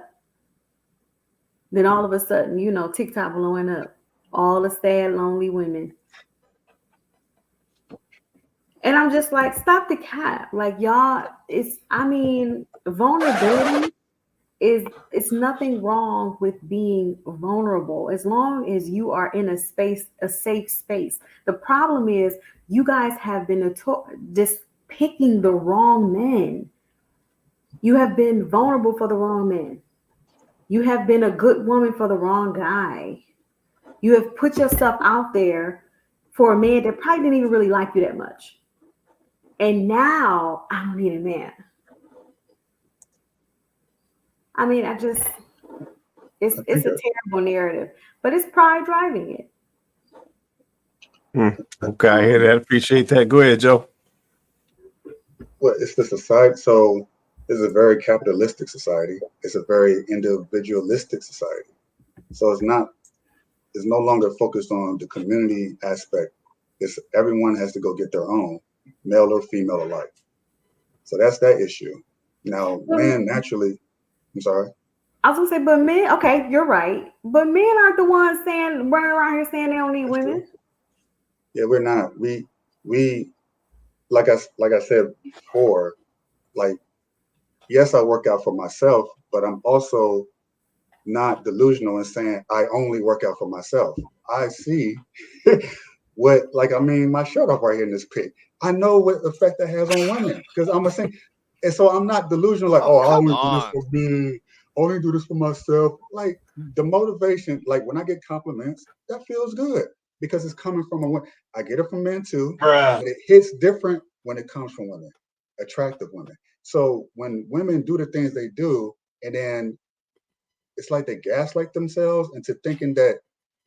then all of a sudden, TikTok blowing up. All the sad, lonely women. And I'm just like, stop the cap. Like, y'all, vulnerability it's nothing wrong with being vulnerable as long as you are in a safe space. The problem is you guys have been just picking the wrong men. You have been vulnerable for the wrong men. You have been a good woman for the wrong guy. You have put yourself out there for a man that probably didn't even really like you that much. And now I don't need a man. I mean, it's a terrible narrative, but it's pride driving it. Okay, I hear that. Appreciate that. Go ahead, Joe. Well, it's the society. So This is a very capitalistic society. It's a very individualistic society. So it's no longer focused on the community aspect. It's everyone has to go get their own, male or female alike. So that's that issue. Now, men naturally, I'm sorry. I was gonna say, but men, okay, you're right. But men aren't the ones running around here saying they don't need women. True. Yeah, we're not. We like I said before, like, yes, I work out for myself, but I'm also not delusional in saying I only work out for myself. I see my shirt off right here in this pic. I know what effect that has on women because I'm a thing. And so I'm not delusional, like, I only do this for me, only do this for myself. Like the motivation, like when I get compliments, that feels good because it's coming from a woman. I get it from men too, but it hits different when it comes from women, attractive women. So when women do the things they do, and then it's like they gaslight themselves into thinking that,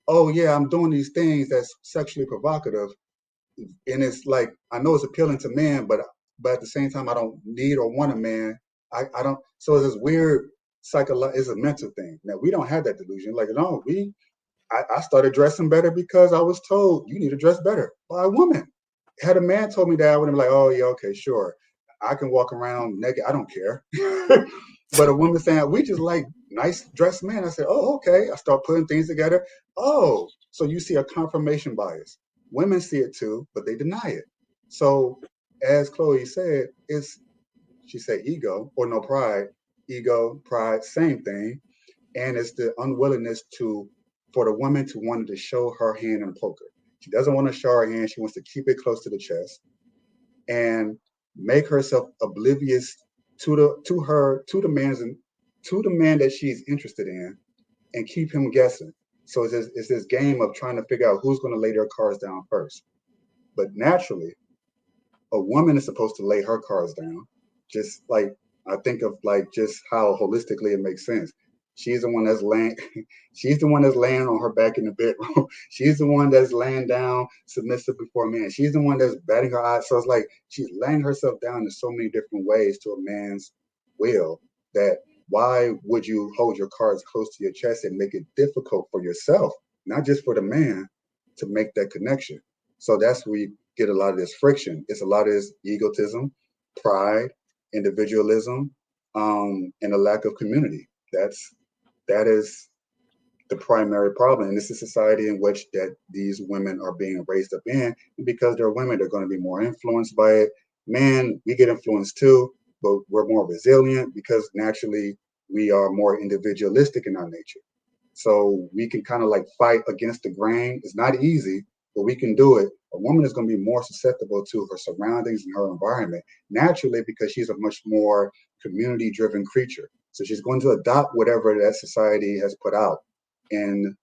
oh yeah, I'm doing these things that's sexually provocative. And it's like, I know it's appealing to men, but at the same time, I don't need or want a man. I don't. So it's this weird it's a mental thing. Now we don't have that delusion. Like, no, I started dressing better because I was told you need to dress better by a woman. Had a man told me that, I would have been like, oh yeah, okay, sure. I can walk around naked. I don't care. But a woman saying, we just like nice dressed men. I said, oh, okay. I start putting things together. Oh, so you see a confirmation bias. Women see it too, but they deny it. So as Chloe said, she said ego or no pride, ego, pride, same thing. And it's the unwillingness for the woman to want to show her hand in poker. She doesn't want to show her hand. She wants to keep it close to the chest and make herself oblivious to the man that she's interested in, and keep him guessing. So it's this game of trying to figure out who's going to lay their cards down first. But naturally, a woman is supposed to lay her cards down. Just like I think of like just how holistically it makes sense. She's the one that's laying. She's the one that's laying on her back in the bedroom. She's the one that's laying down submissive before a man. She's the one that's batting her eyes. So it's like she's laying herself down in so many different ways to a man's will that why would you hold your cards close to your chest and make it difficult for yourself, not just for the man, to make that connection? So that's where you get a lot of this friction. It's a lot of this egotism, pride, individualism, and a lack of community. That is the primary problem. And this is a society in which that these women are being raised up in. And because they're women, they're going to be more influenced by it. Men, we get influenced too, but we're more resilient because naturally we are more individualistic in our nature. So we can kind of like fight against the grain. It's not easy, but we can do it. A woman is going to be more susceptible to her surroundings and her environment naturally because she's a much more community-driven creature. So she's going to adopt whatever that society has put out in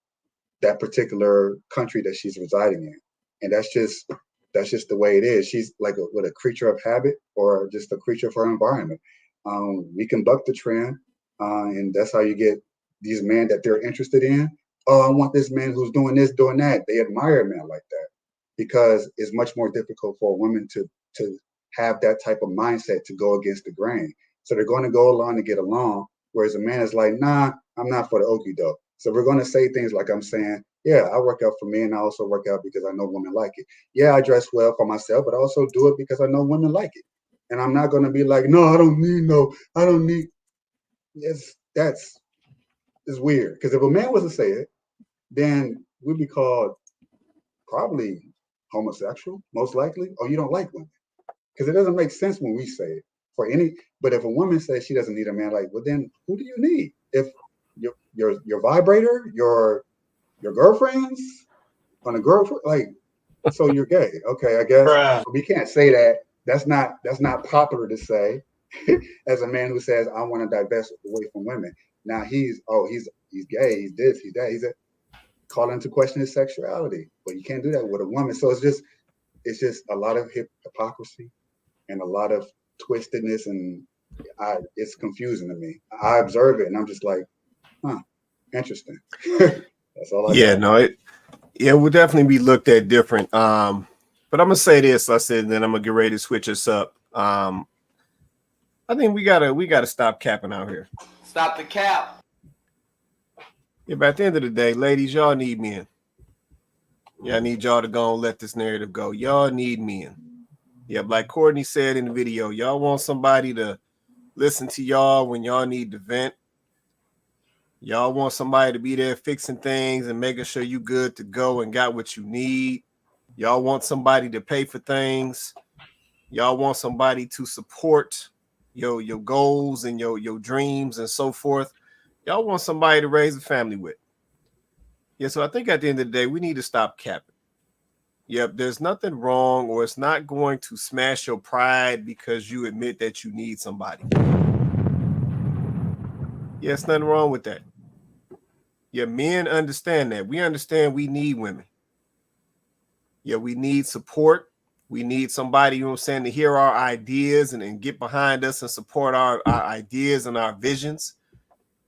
that particular country that she's residing in. And that's just the way it is. She's like a creature of habit or just a creature of her environment. We can buck the trend, and that's how you get these men that they're interested in. Oh, I want this man who's doing this, doing that. They admire a man like that because it's much more difficult for a woman to have that type of mindset to go against the grain. So they're going to go along to get along, whereas a man is like, nah, I'm not for the okie doke. So we're going to say things like I'm saying, yeah, I work out for me and I also work out because I know women like it. Yeah, I dress well for myself, but I also do it because I know women like it. And I'm not going to be like, no, I don't need. It's weird. Because if a man was to say it, then we'd be called probably homosexual, most likely, or you don't like women. Because it doesn't make sense when we say it for any. But if a woman says she doesn't need a man, like, well, then who do you need? If your vibrator, your girlfriends on a girlfriend, like, so you're gay. Okay, I guess we can't say that. That's not popular to say as a man who says I want to divest away from women. Now he's gay, he's this, he's that, he's a call into question his sexuality. But you can't do that with a woman. So it's just a lot of hypocrisy and a lot of twistedness, and it's confusing to me. I observe it and I'm just like, huh, interesting. That's all I got. It will definitely be looked at different. But I'm gonna say this, I said, and then I'm gonna get ready to switch us up. I think we gotta stop capping out here. Stop the cap. Yeah, but at the end of the day, ladies, y'all need men. Yeah, I need y'all to go and let this narrative go. Y'all need men. Yeah, like Courtney said in the video, y'all want somebody to listen to y'all when y'all need to vent. Y'all want somebody to be there fixing things and making sure you good to go and got what you need. Y'all want somebody to pay for things. Y'all want somebody to support your goals and your dreams and so forth. Y'all want somebody to raise a family with. Yeah, so I think at the end of the day, we need to stop capping. Yep, there's nothing wrong, or it's not going to smash your pride because you admit that you need somebody. Yeah, it's nothing wrong with that. Yeah, men understand that. We understand we need women. Yeah, we need support. We need somebody, you know what I'm saying, to hear our ideas and get behind us and support our ideas and our visions.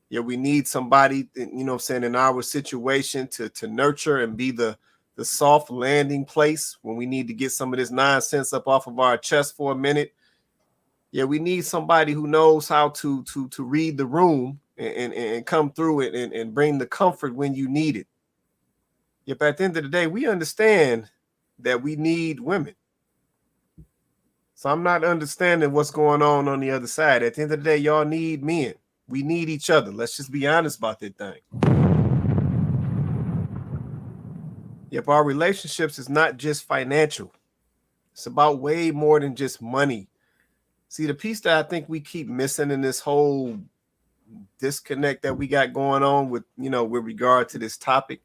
Yeah, we need somebody, you know what I'm saying, in our situation to nurture and be the soft landing place when we need to get some of this nonsense up off of our chest for a minute. Yeah, we need somebody who knows how to read the room and come through it and bring the comfort when you need it. Yep, at the end of the day, we understand that we need women. So I'm not understanding what's going on the other side. At the end of the day, y'all need men. We need each other. Let's just be honest about that thing. Yep, our relationships is not just financial. It's about way more than just money. See, the piece that I think we keep missing in this whole disconnect that we got going on with, you know, with regard to this topic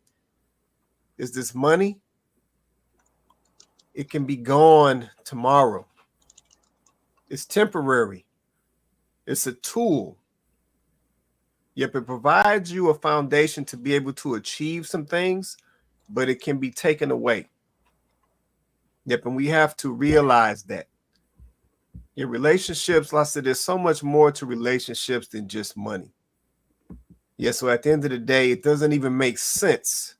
is this money. It can be gone tomorrow. It's temporary. It's a tool. Yep, it provides you a foundation to be able to achieve some things, but it can be taken away. Yep, and we have to realize that. Your relationships, like I said, there's so much more to relationships than just money. Yeah, so at the end of the day, it doesn't even make sense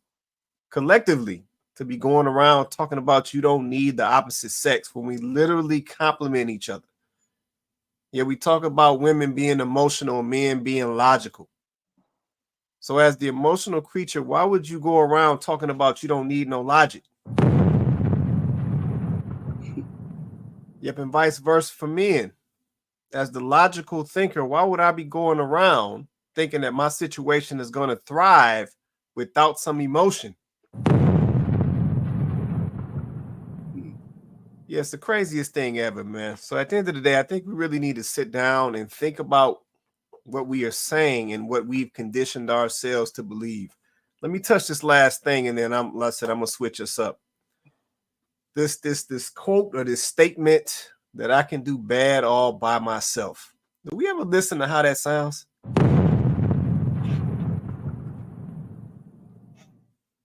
collectively to be going around talking about you don't need the opposite sex when we literally complement each other. Yeah, we talk about women being emotional, men being logical. So as the emotional creature, why would you go around talking about you don't need no logic? Yep, and vice versa for men. As the logical thinker, why would I be going around thinking that my situation is going to thrive without some emotion? Yeah, it's the craziest thing ever, man. So at the end of the day, I think we really need to sit down and think about what we are saying and what we've conditioned ourselves to believe. Let me touch this last thing, and then like I said, I'm gonna switch us up. This quote or this statement that I can do bad all by myself. Do we ever listen to how that sounds?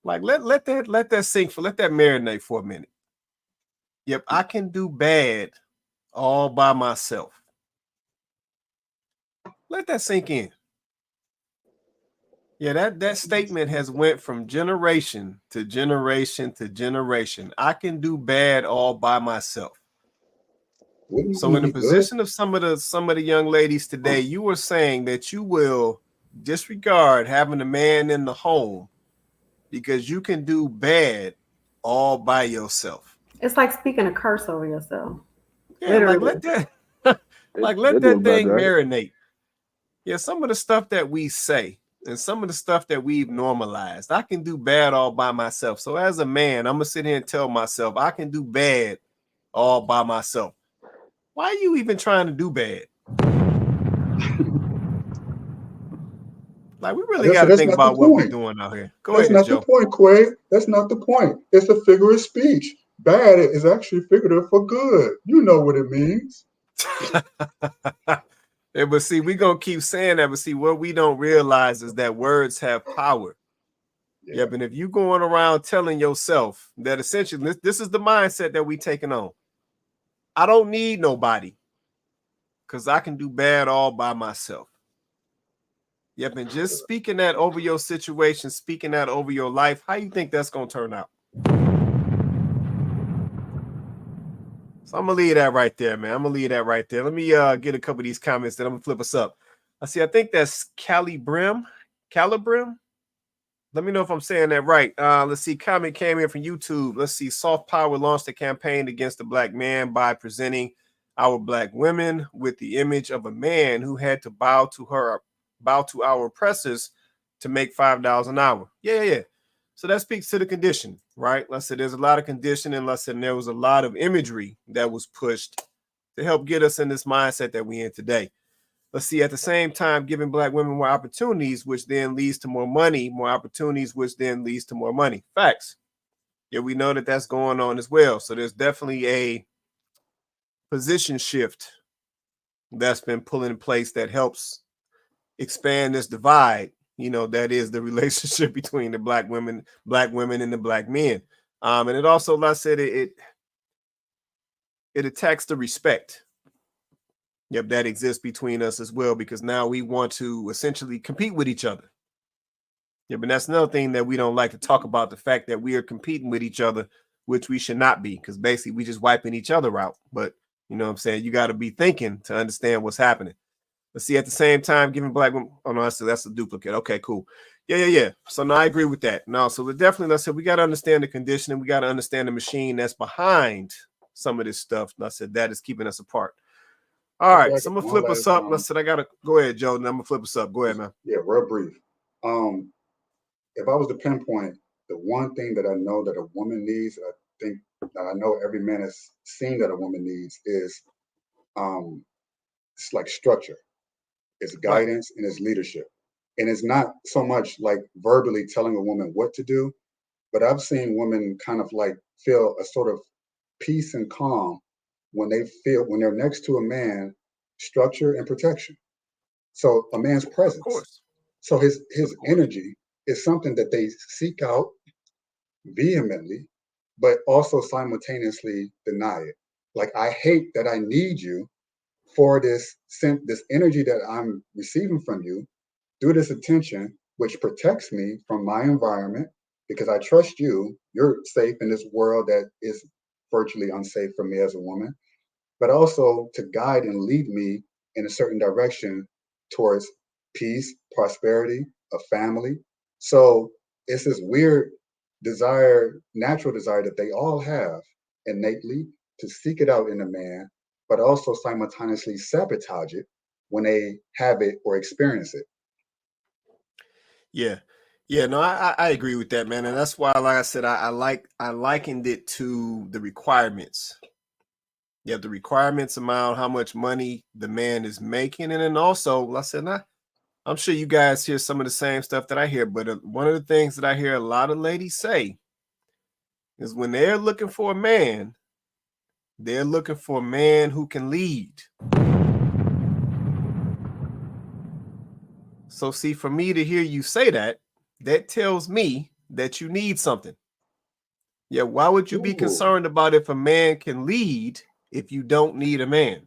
Like let that sink for, let that marinate for a minute. Yep, I can do bad all by myself. Let that sink in. Yeah, that statement has went from generation to generation to generation. I can do bad all by myself. So in the position of some of the young ladies today, you were saying that you will disregard having a man in the home because you can do bad all by yourself. It's like speaking a curse over yourself. Yeah, literally. Let that thing marinate. Yeah, some of the stuff that we say and some of the stuff that we've normalized, I can do bad all by myself. So as a man, I'm gonna sit here and tell myself I can do bad all by myself. Why are you even trying to do bad? Like, we really got to think about what we're doing out here. Go ahead, Joe. That's not the point, Quay. That's not the point. It's a figure of speech. Bad is actually figurative for good. You know what it means. Yeah, but see, we're going to keep saying that. But see, what we don't realize is that words have power. Yeah, but if you're going around telling yourself that essentially this is the mindset that we taking on. I don't need nobody because I can do bad all by myself. Yep, and just speaking that over your situation, speaking that over your life, how you think that's going to turn out? So I'm gonna leave that right there, man. I'm gonna leave that right there. Let me get a couple of these comments that I'm gonna flip us up. I think that's Calibrim. Let me know if I'm saying that right. Let's see. Comment came in from YouTube. Let's see. Soft Power launched a campaign against the black man by presenting our black women with the image of a man who had to bow to our oppressors to make $5 an hour. Yeah. So that speaks to the condition, right? Let's say there's a lot of conditioning. Let's say there was a lot of imagery that was pushed to help get us in this mindset that we're in today. Let's see, at the same time, giving black women more opportunities, which then leads to more money, more opportunities, which then leads to more money. Facts. Yeah, we know that that's going on as well. So there's definitely a position shift that's been put in place that helps expand this divide, that is the relationship between the black women and the black men. And it also, like I said, it attacks the respect that exists between us as well, because now we want to essentially compete with each other. But that's another thing that we don't like to talk about, the fact that we are competing with each other, which we should not be, because basically we just wiping each other out. But you know what I'm saying? You got to be thinking to understand what's happening. Let's see, at the same time, giving black women, oh no, that's a duplicate. Okay, cool. Yeah. So no, I agree with that. No, so we definitely, let's say we got to understand the conditioning. We got to understand the machine that's behind some of this stuff. And I said that is keeping us apart. All right, so I'm gonna flip us up. Let's say I gotta go ahead, Joe. And I'm gonna flip us up. Go ahead, man. Yeah, real brief. If I was to pinpoint the one thing that I know that a woman needs, I think that I know every man has seen that a woman needs is it's like structure, it's guidance, and it's leadership. And it's not so much like verbally telling a woman what to do, but I've seen women kind of like feel a sort of peace and calm when they're next to a man, structure and protection. So a man's presence. Of course. So his energy is something that they seek out vehemently, but also simultaneously deny it. Like, I hate that I need you for this energy that I'm receiving from you through this attention, which protects me from my environment because I trust you. You're safe in this world that is virtually unsafe for me as a woman, but also to guide and lead me in a certain direction towards peace, prosperity, a family. So it's this weird desire, natural desire that they all have innately to seek it out in a man, but also simultaneously sabotage it when they have it or experience it. Yeah, no, I agree with that, man. And that's why, like I said, I likened it to the requirements. Yeah, the requirements amount, how much money the man is making. And then also, like I said, I'm sure you guys hear some of the same stuff that I hear, but one of the things that I hear a lot of ladies say is when they're looking for a man, they're looking for a man who can lead. So see, for me to hear you say that, that tells me that you need something. Yeah, why would you be concerned about if a man can lead if you don't need a man?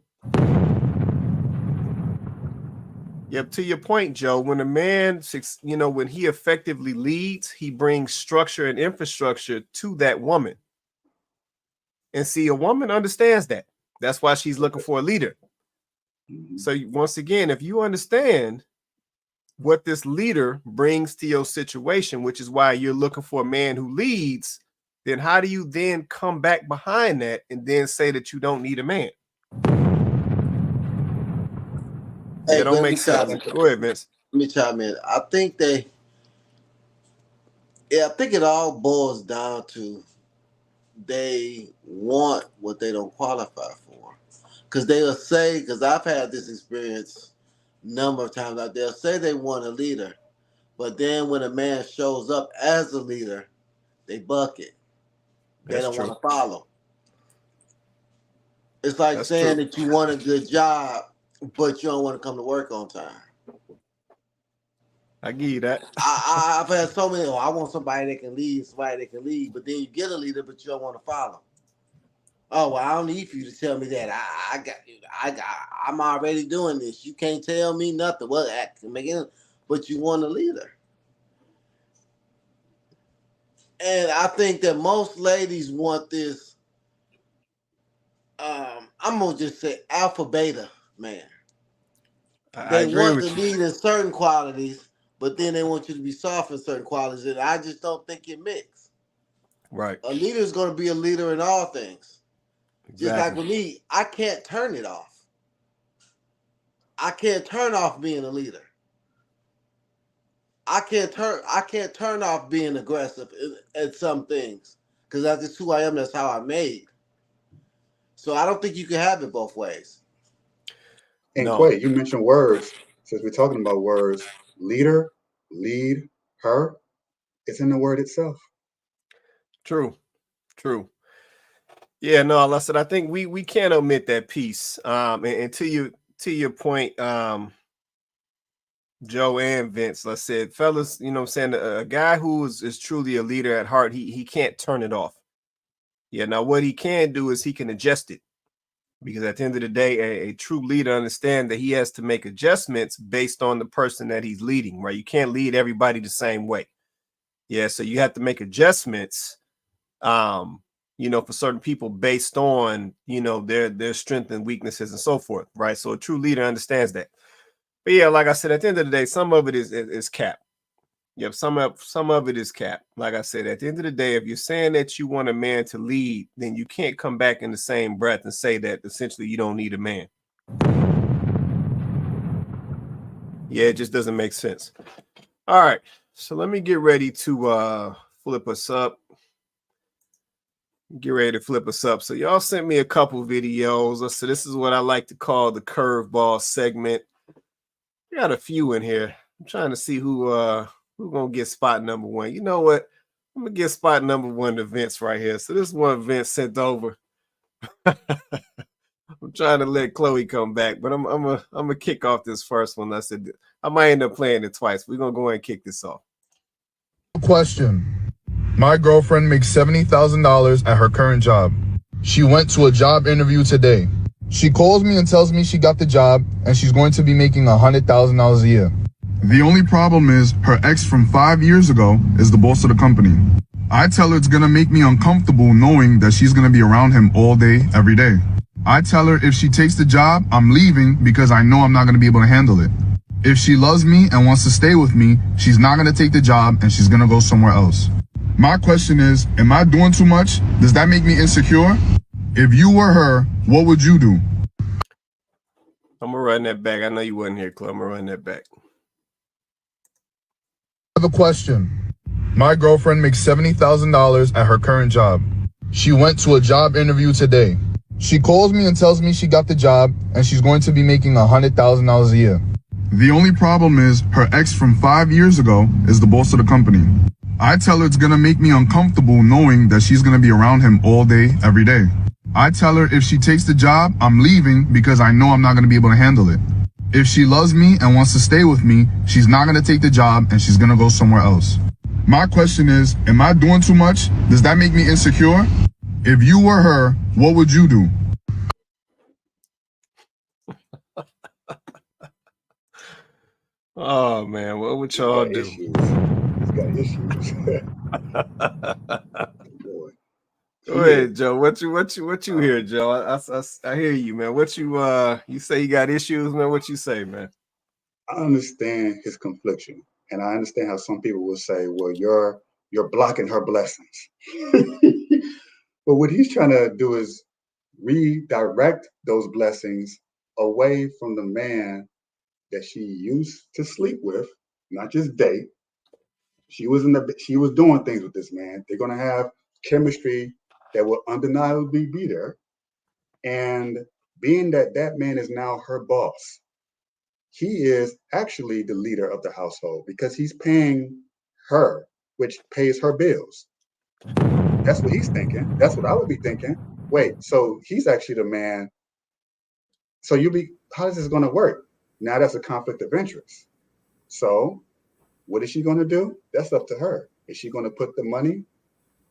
Yep, to your point, Joe, when a man, when he effectively leads, he brings structure and infrastructure to that woman. And see, a woman understands that. That's why she's looking for a leader. So once again, if you understand what this leader brings to your situation, which is why you're looking for a man who leads, then how do you then come back behind that and then say that you don't need a man? Hey, it don't make sense. Go ahead, Vince. Let me chime in. I think it all boils down to they want what they don't qualify for. Because they'll say, because I've had this experience a number of times, they'll say they want a leader, but then when a man shows up as a leader, they buck it. They don't want to follow. It's like saying that you want a good job, but you don't want to come to work on time. I give you that. I've had so many. I want somebody that can lead, but then you get a leader, but you don't want to follow. Oh, well, I don't need for you to tell me that. I'm already doing this. You can't tell me nothing. Well, but you want a leader. And I think that most ladies want this I'm gonna just say alpha beta man. I They agree want with to you. lead in certain qualities, but then they want you to be soft in certain qualities, and I just don't think it mix. Right. A leader is going to be a leader in all things. Just like Exactly. with me, I can't turn it off. I can't turn off being a leader. I can't turn off being aggressive at some things because that's just who I am. That's how I'm made. So I don't think you can have it both ways. And No. Quay, you mentioned words. Since we're talking about words, leader, lead, her, it's in the word itself. True. True. Yeah, no, like I said, I think we can't omit that piece. And to your point, Joe and Vince, let's say, fellas, you know what I'm saying, a guy who is truly a leader at heart, he can't turn it off. Yeah, now what he can do is he can adjust it. Because at the end of the day, a true leader understands that he has to make adjustments based on the person that he's leading, right? You can't lead everybody the same way. Yeah, so you have to make adjustments, for certain people based on, their strength and weaknesses and so forth, right? So a true leader understands that. But yeah, like I said, at the end of the day, some of it is cap. Yep, some of it is cap. Like I said, at the end of the day, if you're saying that you want a man to lead, then you can't come back in the same breath and say that essentially you don't need a man. Yeah, it just doesn't make sense. All right, so let me get ready to flip us up. Get ready to flip us up. So y'all sent me a couple videos. So this is what I like to call the curveball segment. We got a few in here. I'm trying to see who gonna get spot number one. You know what? I'm gonna get spot number one to Vince right here. So this is one Vince sent over. I'm trying to let Chloe come back, but I'm gonna kick off this first one. I said I might end up playing it twice. We're gonna go ahead and kick this off. Question. My girlfriend makes $70,000 at her current job. She went to a job interview today. She calls me and tells me she got the job and she's going to be making $100,000 a year. The only problem is her ex from 5 years ago is the boss of the company. I tell her it's gonna make me uncomfortable knowing that she's gonna be around him all day, every day. I tell her if she takes the job, I'm leaving because I know I'm not gonna be able to handle it. If she loves me and wants to stay with me, she's not gonna take the job and she's gonna go somewhere else. My question is, am I doing too much? Does that make me insecure? If you were her, what would you do? I'm gonna run that back. I know you wasn't here, Chloe. I'm gonna run that back. Another question. My girlfriend makes $70,000 at her current job. She went to a job interview today. She calls me and tells me she got the job and she's going to be making $100,000 a year. The only problem is her ex from 5 years ago is the boss of the company. I tell her it's gonna make me uncomfortable knowing that she's gonna be around him all day, every day. I tell her if she takes the job, I'm leaving because I know I'm not gonna be able to handle it. If she loves me and wants to stay with me, she's not gonna take the job and she's gonna go somewhere else. My question is, am I doing too much? Does that make me insecure? If you were her, what would you do? Oh man, what would y'all do? He's got issues. Boy. Go ahead, Joe. What you hear, Joe? I hear you, man. What you say you got issues, man? What you say, man? I understand his confliction, and I understand how some people will say, "Well, you're blocking her blessings." But what he's trying to do is redirect those blessings away from the man that she used to sleep with, not just date. She was doing things with this man. They're gonna have chemistry that will undeniably be there. And being that that man is now her boss, he is actually the leader of the household because he's paying her, which pays her bills. That's what he's thinking. That's what I would be thinking. Wait, so he's actually the man. So how is this going to work? Now that's a conflict of interest. So what is she going to do? That's up to her. Is she going to put the money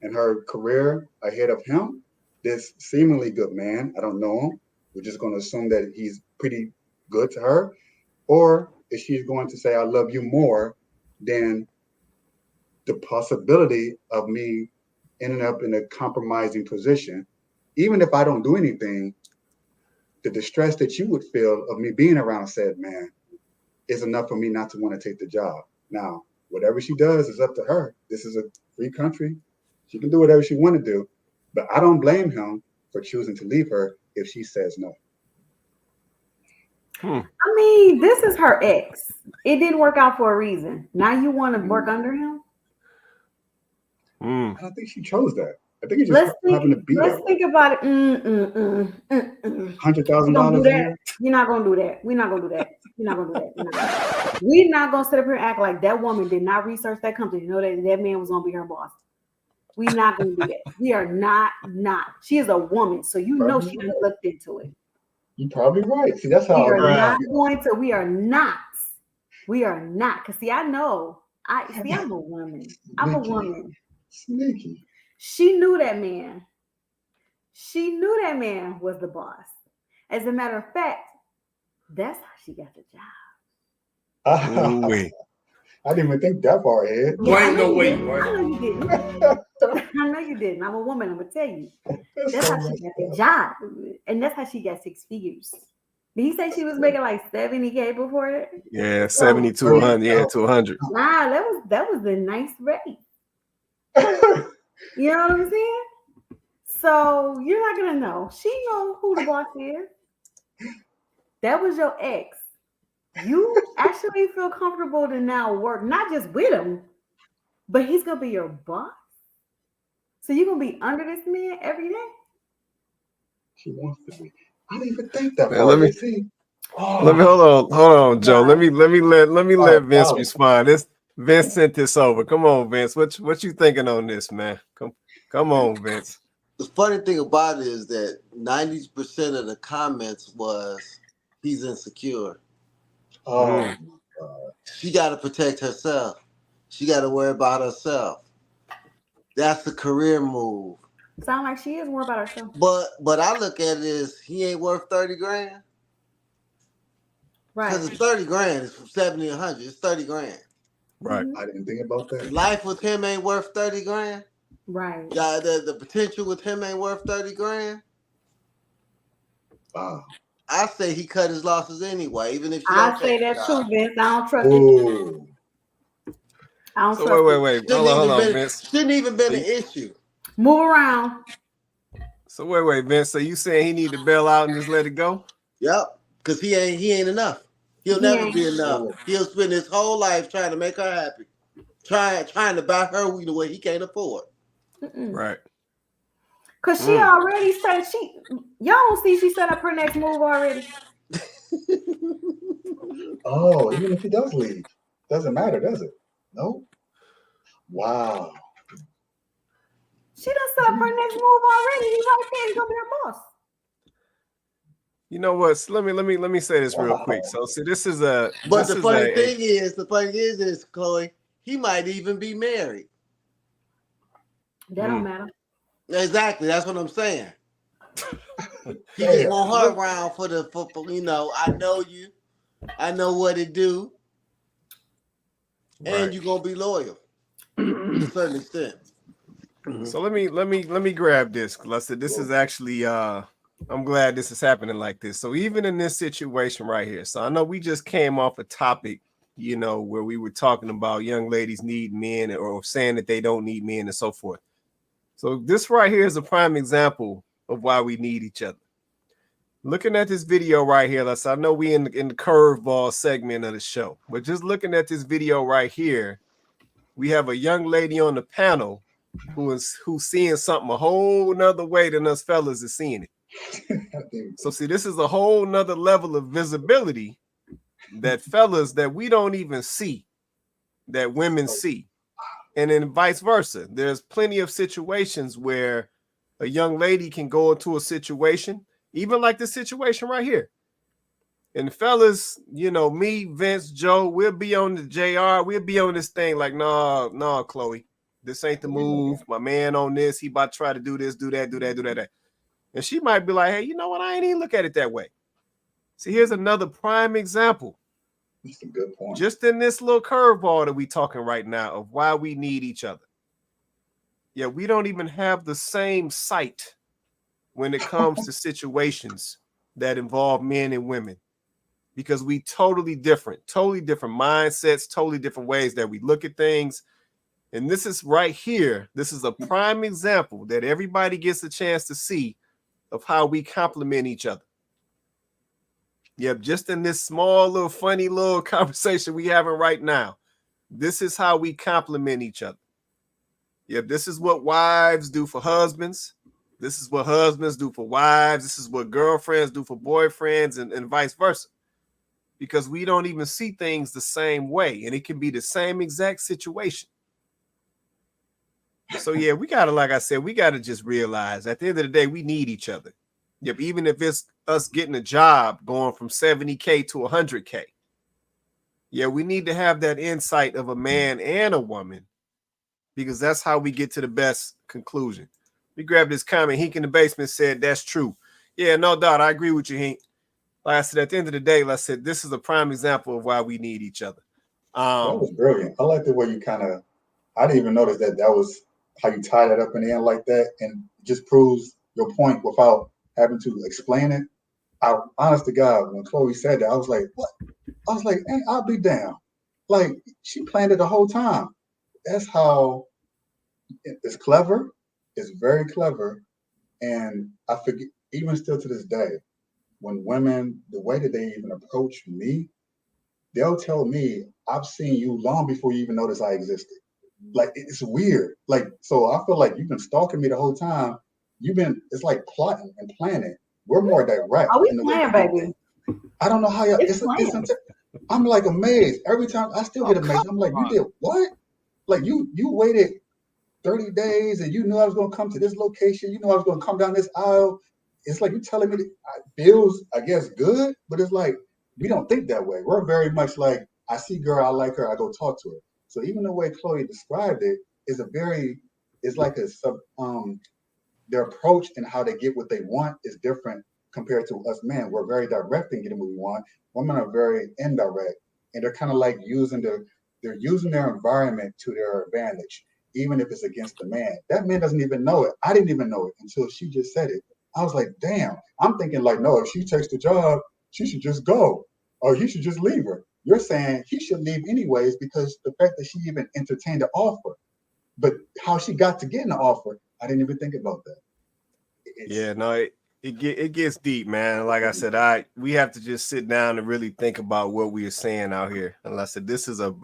and her career ahead of him? This seemingly good man, I don't know him. We're just going to assume that he's pretty good to her. Or is she going to say, I love you more than the possibility of me ending up in a compromising position? Even if I don't do anything, the distress that you would feel of me being around said man is enough for me not to want to take the job. Now, whatever she does is up to her. This is a free country. She can do whatever she want to do, but I don't blame him for choosing to leave her if she says no. I mean, this is her ex. It didn't work out for a reason. Now you want to work under him? I don't think she chose that. I think it just happened to be Let's that think way. about it. $100,000 a year? You're not gonna do that. We're not gonna do that. We're not gonna do that. We're not gonna sit up here and act like that woman did not research that company to know that that man was gonna be her boss. We're not gonna do that. We are not. She is a woman, so you know she done looked into it. You're probably right. See, that's how we are not going to. We are not. We are not. Cause see, I know. I'm a woman. I'm a woman. Sneaky. She knew that man. She knew that man was the boss. As a matter of fact, that's how she got the job. Wait. I didn't even think that far ahead. Yeah, I know you didn't. I know you didn't. I'm a woman. I'm gonna tell you. That's how she got the job, and that's how she got 6 figures. Did he say she was making like 70K before it? Yeah, 70 to 100. Yeah, to 100. Nah, that was the nice rate. You know what I'm saying? So you're not gonna know. She knows who the boss is. That was your ex. You actually feel comfortable to now work not just with him, but he's gonna be your boss. So you're gonna be under this man every day. She wants to be. I didn't even think that. Man, let me hold on, Joe. Let me let Vince respond. Vince sent this over. Come on, Vince. What you thinking on this, man? Come on, Vince. The funny thing about it is that 90% of the comments was he's insecure. Oh, she got to protect herself. She got to worry about herself. That's the career move. Sound like she is worried about herself. But I look at it as he ain't worth 30 grand. Right. Because it's 30 grand. It's from 70 to 100. It's 30 grand. Right. I didn't think about that. Life with him ain't worth 30 grand. Right. Yeah, the potential with him ain't worth 30 grand. Wow. I say he cut his losses anyway, even if she I say that too, Vince. I don't trust it. I don't trust it. Wait. Hold on, Vince. Shouldn't even been an issue. Move around. So wait, Vince. So you saying he need to bail out and just let it go? Yep. Because he ain't enough. He'll never be enough. He'll spend his whole life trying to make her happy. Trying to buy her weed away he can't afford. Right. Cause she already said y'all don't see she set up her next move already. Oh, even if he does leave, doesn't matter, does it? No. Wow. She done set up her next move already. He's right there. He's gonna be her boss. You know what? So let me say this real quick. So see, this is a. But the funny thing is, Chloe, he might even be married. That don't matter. Exactly. That's what I'm saying. He just want her around for I know you. I know what it do. And you're gonna be loyal to a certain extent. So let me grab this. I said this is actually I'm glad this is happening like this. So even in this situation right here, so I know we just came off a topic, where we were talking about young ladies need men or saying that they don't need men and so forth. So this right here is a prime example of why we need each other. Looking at this video right here, I know we in the curveball segment of the show, but just looking at this video right here, we have a young lady on the panel who's seeing something a whole nother way than us fellas is seeing it. So see, this is a whole nother level of visibility that fellas that we don't even see, that women see. And then vice versa. There's plenty of situations where a young lady can go into a situation, even like this situation right here. And fellas, me, Vince, Joe, we'll be on the JR. We'll be on this thing like, no, Chloe, this ain't the move. My man on this, he about to try to do this, do that. And she might be like, hey, you know what? I ain't even look at it that way. See, here's another prime example. That's a good point. Just in this little curveball that we talking right now of why we need each other. Yeah, we don't even have the same sight when it comes to situations that involve men and women, because we totally different mindsets, totally different ways that we look at things. And this is right here. This is a prime example that everybody gets a chance to see of how we complement each other. Yep, just in this small little funny little conversation we having right now, this is how we complement each other. Yep, this is what wives do for husbands. This is what husbands do for wives. This is what girlfriends do for boyfriends, and vice versa. Because we don't even see things the same way, and it can be the same exact situation. So yeah, we gotta, like I said, we gotta just realize at the end of the day, we need each other. Yep, even if it's us getting a job going from 70K to 100K. Yeah, we need to have that insight of a man and a woman, because that's how we get to the best conclusion. We grabbed this comment. Hink in the basement said, that's true. Yeah, no doubt. I agree with you, Hink. Like I said, at the end of the day, like I said, this is a prime example of why we need each other. That was brilliant. I like the way you I didn't even notice that was how you tie that up in the end like that, and just proves your point without having to explain it. Honest to God, when Chloe said that, I was like, what? I was like, hey, I'll be down. Like, she planned it the whole time. That's how it's clever. It's very clever. And I forget, even still to this day, when women, the way that they even approach me, they'll tell me, I've seen you long before you even noticed I existed. Like, it's weird. Like, so I feel like you've been stalking me the whole time. It's like plotting and planning. We're more direct. Are we playing, baby? I don't know how y'all, I'm like amazed. Every time I still get amazed. I'm like, you did what? Like, you waited 30 days and you knew I was going to come to this location. You knew I was going to come down this aisle. It's like you're telling me that it feels, I guess, good, but it's like, we don't think that way. We're very much like, I see girl, I like her, I go talk to her. So even the way Chloe described it is their approach and how they get what they want is different compared to us men. We're very direct in getting what we want. Women are very indirect, and they're kind of like using their environment to their advantage, even if it's against the man. That man doesn't even know it. I didn't even know it until she just said it. I was like, damn. I'm thinking like, no, if she takes the job, she should just go, or he should just leave her. You're saying he should leave anyways because the fact that she even entertained the offer. But how she got to getting the offer, I didn't even think about that. It gets deep, man. Like I said, we have to just sit down and really think about what we are saying out here. And like I said, this is a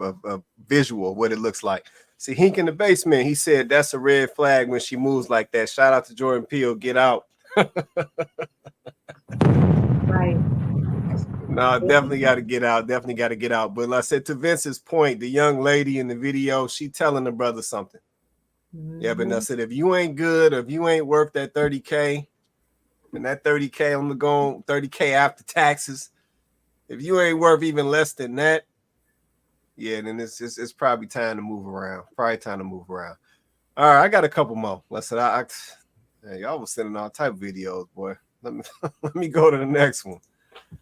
visual of what it looks like. See, Hink in the basement, he said that's a red flag when she moves like that. Shout out to Jordan Peele. Get out. Right. No, definitely got to get out. Definitely got to get out. But like I said, to Vince's point, the young lady in the video, she telling the brother something. Mm-hmm. Yeah, but I said, if you ain't good, or if you ain't worth that 30K, and that 30K, I'm going 30K after taxes. If you ain't worth even less than that, yeah, then it's probably time to move around. All right, I got a couple more. Let's say y'all was sending all type of videos, boy. Let me go to the next one.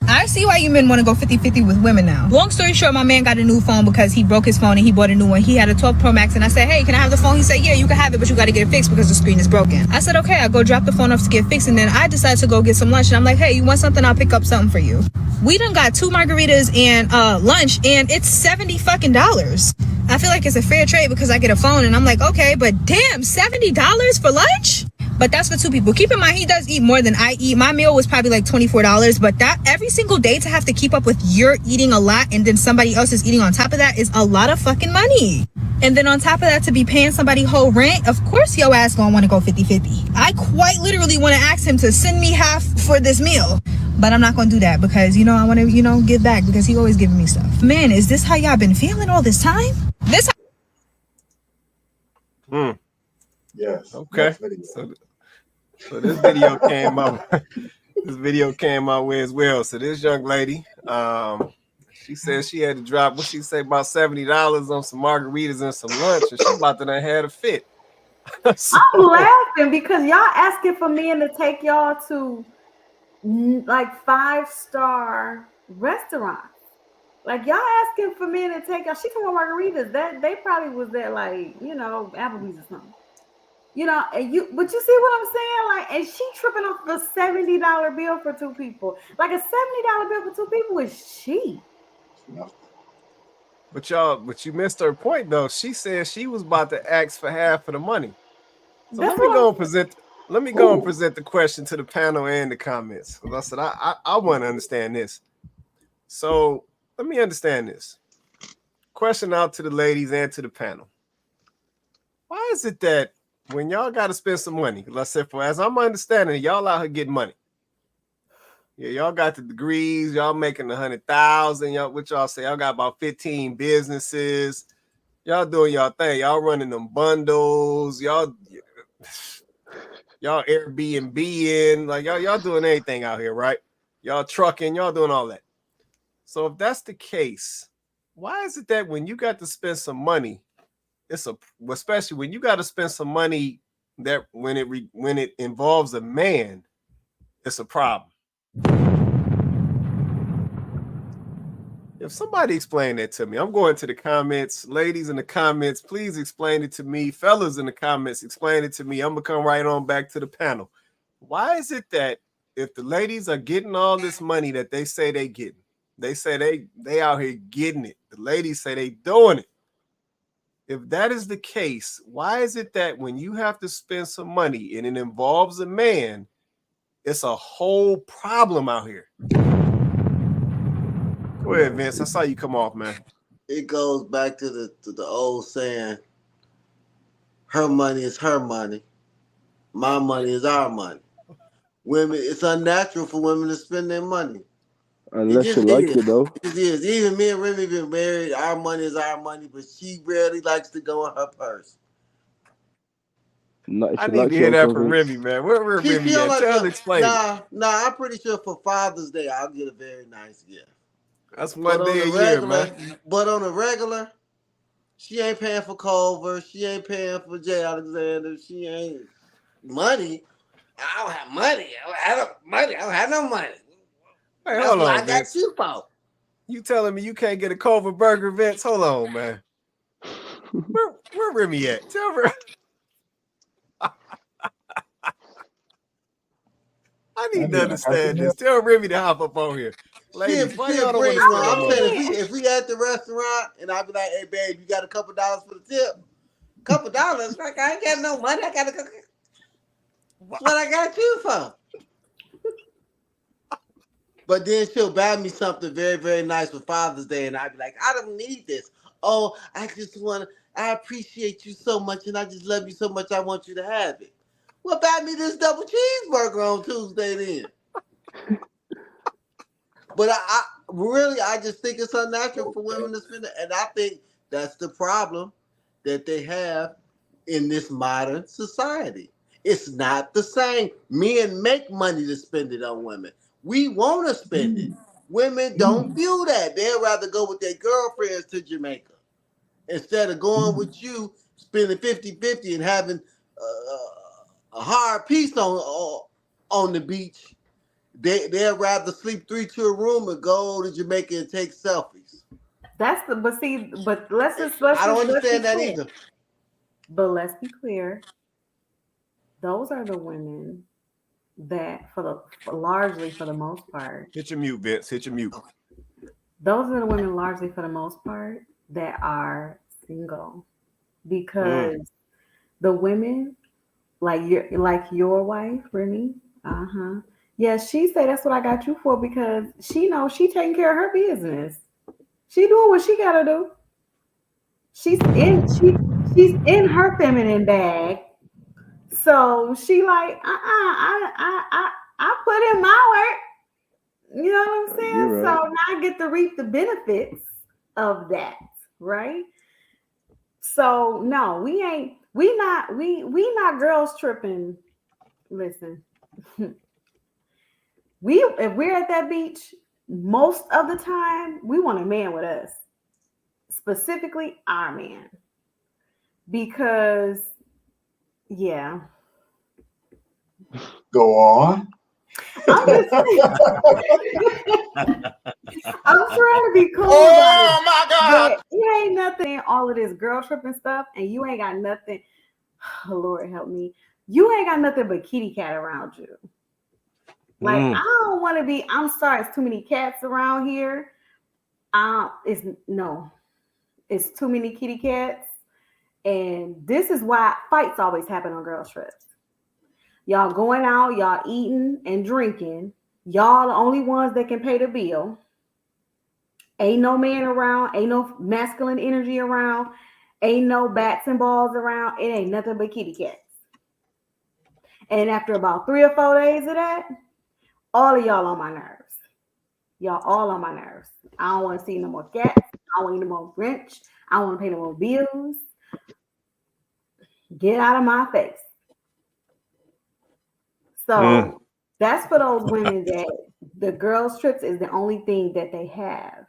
I see why you men want to go 50-50 with women now. Long story short, my man got a new phone because he broke his phone and he bought a new one. He had a 12 Pro Max and I said, hey, can I have the phone? He said, yeah, you can have it, but you got to get it fixed because the screen is broken. I said, okay, I'll go drop the phone off to get fixed. And then I decided to go get some lunch. And I'm like, hey, you want something? I'll pick up something for you. We done got 2 margaritas and lunch and it's $70 fucking. I feel like it's a fair trade because I get a phone and I'm like, okay, but damn, $70 for lunch? But that's for 2 people. Keep in mind, he does eat more than I eat. My meal was probably like $24, but that every single day to have to keep up with you're eating a lot and then somebody else is eating on top of that is a lot of fucking money. And then on top of that, to be paying somebody whole rent, of course your ass gonna want to go 50-50. I quite literally want to ask him to send me half for this meal. But I'm not going to do that because, I want to, give back because he always giving me stuff. Man, is this how y'all been feeling all this time? Yes. Okay. So this video came out. This video came out way as well. So this young lady, she said she had to drop, what she say, about $70 on some margaritas and some lunch, and she about to have had a fit. So, I'm laughing because y'all asking for men to take y'all to like 5-star restaurants. Like y'all asking for men to take y'all. She talking about margaritas. That they probably was at like Applebee's or something. and but you see what I'm saying? Like, and she tripping off the $70 bill for two people. Like a $70 bill for two people is cheap. But you missed her point though. She said she was about to ask for half of the money. So let me go and present the question to the panel and the comments. I said I want to understand this. So let me understand this. Question out to the ladies and to the panel. Why is it that when y'all got to spend some money, let's say as I'm understanding, y'all out here getting money. Yeah, y'all got the degrees, y'all making 100,000. Y'all say? Y'all got about 15 businesses. Y'all doing y'all thing. Y'all running them bundles. Y'all Airbnb in. Like y'all doing anything out here, right? Y'all trucking, y'all doing all that. So if that's the case, why is it that when you got to spend some money, especially when you got to spend some money that when it involves a man, it's a problem. If somebody explain that to me, I'm going to the comments. Ladies in the comments, please explain it to me. Fellas in the comments, explain it to me. I'm gonna come right on back to the panel. Why is it that if the ladies are getting all this money that they say they getting, they say they out here getting it. The ladies say they doing it. If that is the case, why is it that when you have to spend some money and it involves a man, it's a whole problem out here? Go ahead, Vince. I saw you come off, man. It goes back to the old saying, her money is her money. My money is our money. Women, it's unnatural for women to spend their money. Unless you like it, though. It is. Even me and Remy been married. Our money is our money, but she rarely likes to go in her purse. I need to hear that from Remy, man. Where Remy at? Tell her, explain. Nah, I'm pretty sure for Father's Day, I'll get a very nice gift. That's one day a year, man. But on the regular, she ain't paying for Culver. She ain't paying for J. Alexander. She ain't money. I don't have money. I don't have no money. Hey, hold on, I got you for. You telling me you can't get a Culver burger, Vince? Hold on, man. Where Remy at? Tell her. I need to understand this. Tell Remy to hop up on here. Ladies, why y'all don't want to spend I'm saying if we at the restaurant and I be like, hey babe, you got a couple dollars for the tip? Couple dollars? Like I ain't got no money. I got what I got you for. But then she'll buy me something very, very nice for Father's Day, and I'd be like, I don't need this. Oh, I appreciate you so much, and I just love you so much, I want you to have it. Well, buy me this double cheeseburger on Tuesday then. But I just think it's unnatural for women to spend it. And I think that's the problem that they have in this modern society. It's not the same. Men make money to spend it on women. We want to spend it. Women don't feel that. They'd rather go with their girlfriends to Jamaica instead of going with you, spending 50-50 and having a hard piece on the beach. They'd rather sleep 3 to a room and go to Jamaica and take selfies. But let's I don't understand that either. But let's be clear. Those are the women that largely for the most part. Hit your mute, Vince. Hit your mute. Those are the women largely for the most part that are single. Because the women like your wife, Remy, yeah, she said that's what I got you for because she knows she taking care of her business. She doing what she gotta do. She's in her feminine bag. So she like, I put in my work. You know what I'm saying? Right. So now I get to reap the benefits of that, right? So no, we not girls tripping. Listen. If we're at that beach, most of the time, we want a man with us. Specifically, our man. Because, yeah. Go on. I'm just saying. I'm trying to be cool. Oh, my God. But it ain't nothing, all of this girl tripping stuff, and you ain't got nothing. Oh, Lord help me. You ain't got nothing but kitty cat around you. Like, I don't want to be, I'm sorry, it's too many cats around here. It's too many kitty cats. And this is why fights always happen on girls' trips. Y'all going out, y'all eating and drinking. Y'all the only ones that can pay the bill. Ain't no man around, ain't no masculine energy around, ain't no bats and balls around. It ain't nothing but kitty cats. And after about 3 or 4 days of that, all of y'all on my nerves. Y'all all on my nerves. I don't want to see no more cats. I don't want no more Grinch. I don't want to pay no more bills. Get out of my face. So that's for those women that the girls' trips is the only thing that they have.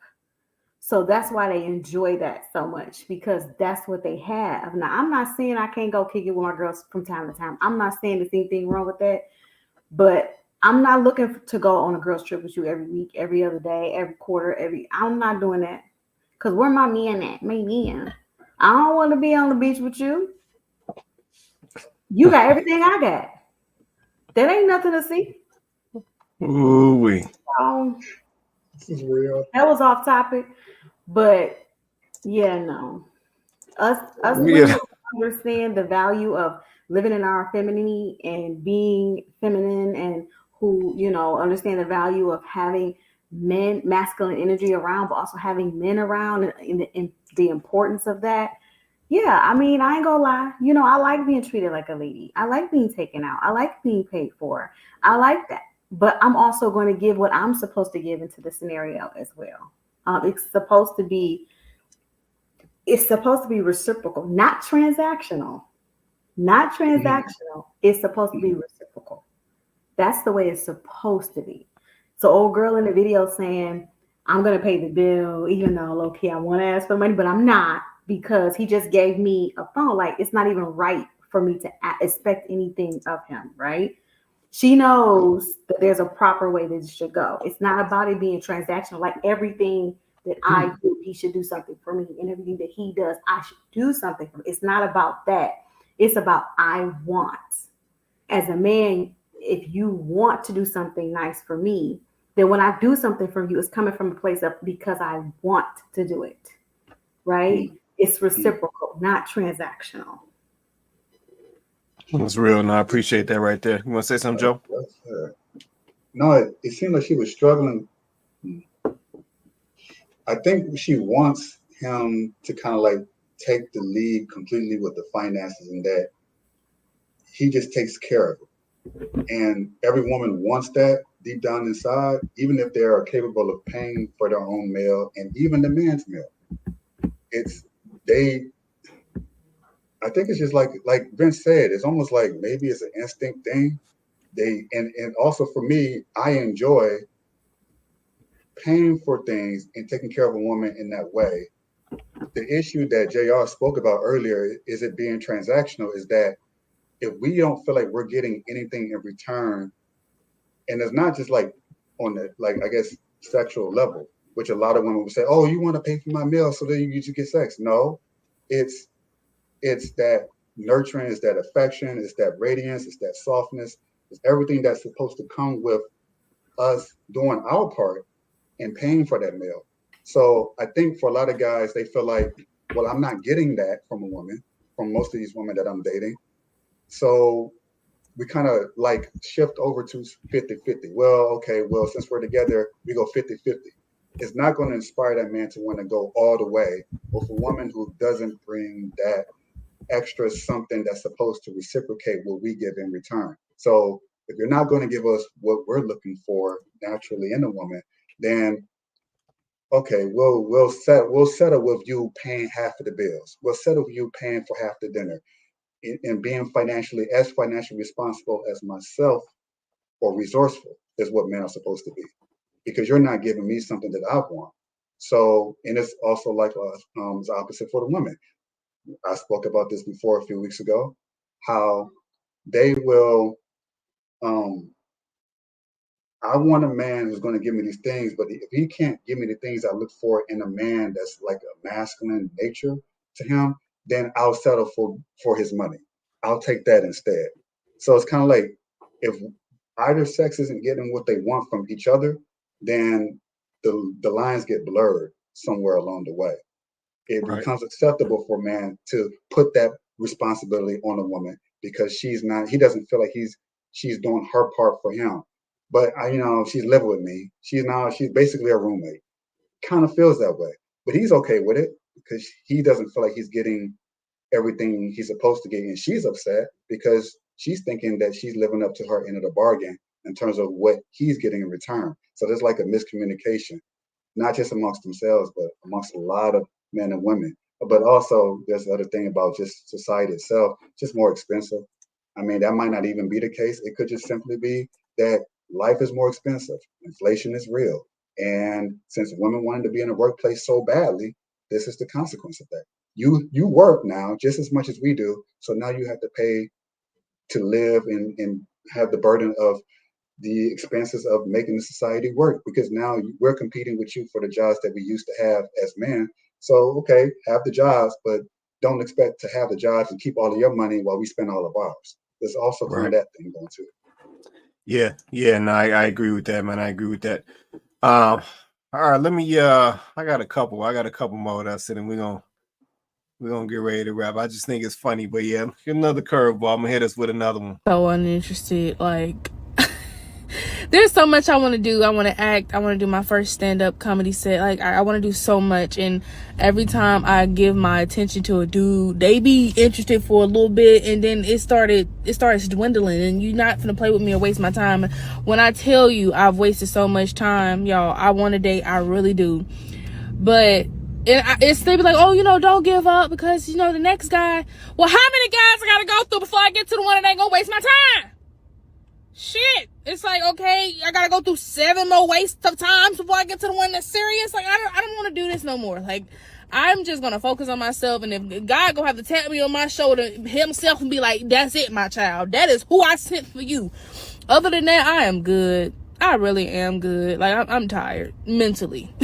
So that's why they enjoy that so much, because that's what they have. Now, I'm not saying I can't go kick it with my girls from time to time. I'm not saying there's anything wrong with that. But I'm not looking to go on a girls' trip with you every week, every other day, every quarter, I'm not doing that. Because where my men at? My men. I don't want to be on the beach with you. You got everything I got. That ain't nothing to see. Ooh-wee. This is real. That was off topic. But yeah, no. Us women understand the value of living in our femininity and being feminine, and who, understand the value of having men, masculine energy around, but also having men around, and the importance of that. Yeah, I mean, I ain't gonna lie. I like being treated like a lady. I like being taken out. I like being paid for. I like that. But I'm also going to give what I'm supposed to give into the scenario as well. It's supposed to be reciprocal, not transactional. Not transactional. It's supposed to be reciprocal. That's the way it's supposed to be. So old girl in the video saying, I'm going to pay the bill, even though low key I want to ask for money, but I'm not, because he just gave me a phone. Like, it's not even right for me to expect anything of him, right? She knows that there's a proper way that it should go. It's not about it being transactional. Like, everything that I do, he should do something for me. And everything that he does, I should do something for me. It's not about that. It's about I want. As a man, if you want to do something nice for me, then when I do something for you, it's coming from a place of because I want to do it, right? It's reciprocal, not transactional. That's real, and I appreciate that right there. You want to say something, Joe? No, it seemed like she was struggling. I think she wants him to kind of like take the lead completely with the finances, and that he just takes care of it. And every woman wants that deep down inside, even if they are capable of paying for their own meal and even the man's meal. I think it's just like Vince said, it's almost like maybe it's an instinct thing. And also for me, I enjoy paying for things and taking care of a woman in that way. The issue that JR spoke about earlier, is it being transactional, is that if we don't feel like we're getting anything in return, and it's not just like on the, like, I guess, sexual level, which a lot of women would say, oh, you want to pay for my meal so that you get sex. No, it's that nurturing, it's that affection, it's that radiance, it's that softness, it's everything that's supposed to come with us doing our part and paying for that meal. So I think for a lot of guys, they feel like, well, I'm not getting that from a woman, from most of these women that I'm dating. So we kind of like shift over to 50-50. Well, okay, since we're together, we go 50-50. It's not going to inspire that man to want to go all the way with a woman who doesn't bring that extra something that's supposed to reciprocate what we give in return. So if you're not going to give us what we're looking for naturally in a woman, then okay, we'll settle with you paying half of the bills. We'll settle with you paying for half the dinner, and being financially responsible as myself, or resourceful, is what men are supposed to be, because you're not giving me something that I want. So, and it's also like it's opposite for the women. I spoke about this before a few weeks ago, how they will, I want a man who's going to give me these things, but if he can't give me the things I look for in a man that's like a masculine nature to him, then I'll settle for his money. I'll take that instead. So it's kind of like if either sex isn't getting what they want from each other, then the lines get blurred somewhere along the way. It becomes acceptable for a man to put that responsibility on a woman because he doesn't feel like she's doing her part for him. But she's living with me. She's basically a roommate. Kind of feels that way. But he's okay with it because he doesn't feel like he's getting everything he's supposed to get. And she's upset because she's thinking that she's living up to her end of the bargain in terms of what he's getting in return. So there's like a miscommunication, not just amongst themselves, but amongst a lot of men and women. But also there's the other thing about just society itself, just more expensive. I mean, that might not even be the case. It could just simply be that life is more expensive. Inflation is real. And since women wanted to be in the workplace so badly, this is the consequence of that. You work now just as much as we do. So now you have to pay to live and have the burden of the expenses of making the society work, because now we're competing with you for the jobs that we used to have as men. So, okay, have the jobs, but don't expect to have the jobs and keep all of your money while we spend all of ours. There's also kind of that thing going too. Yeah, no, I agree with that, man. I agree with that. All right, let me I got a couple more that's it, and we're gonna get ready to wrap. I just think it's funny, but yeah, another curveball. I'm gonna hit us with another one. So uninterested, like there's so much I want to do. I want to act. I want to do my first stand-up comedy set. Like I want to do so much, and every time I give my attention to a dude, they be interested for a little bit, and then it starts dwindling, and you're not gonna play with me or waste my time. When I tell you I've wasted so much time, y'all, I want to date. I really do, but it's they be like, oh, don't give up because the next guy. Well, how many guys I gotta go through before I get to the one that ain't gonna waste my time? Shit, it's like, okay, I gotta go through 7 more waste of times before I get to the one that's serious. Like, I don't want to do this no more. Like, I'm just gonna focus on myself, and if God gonna have to tap me on my shoulder himself and be like, that's it, my child, that is who I sent for you. Other than that, I am good. I really am good. Like, I'm tired mentally.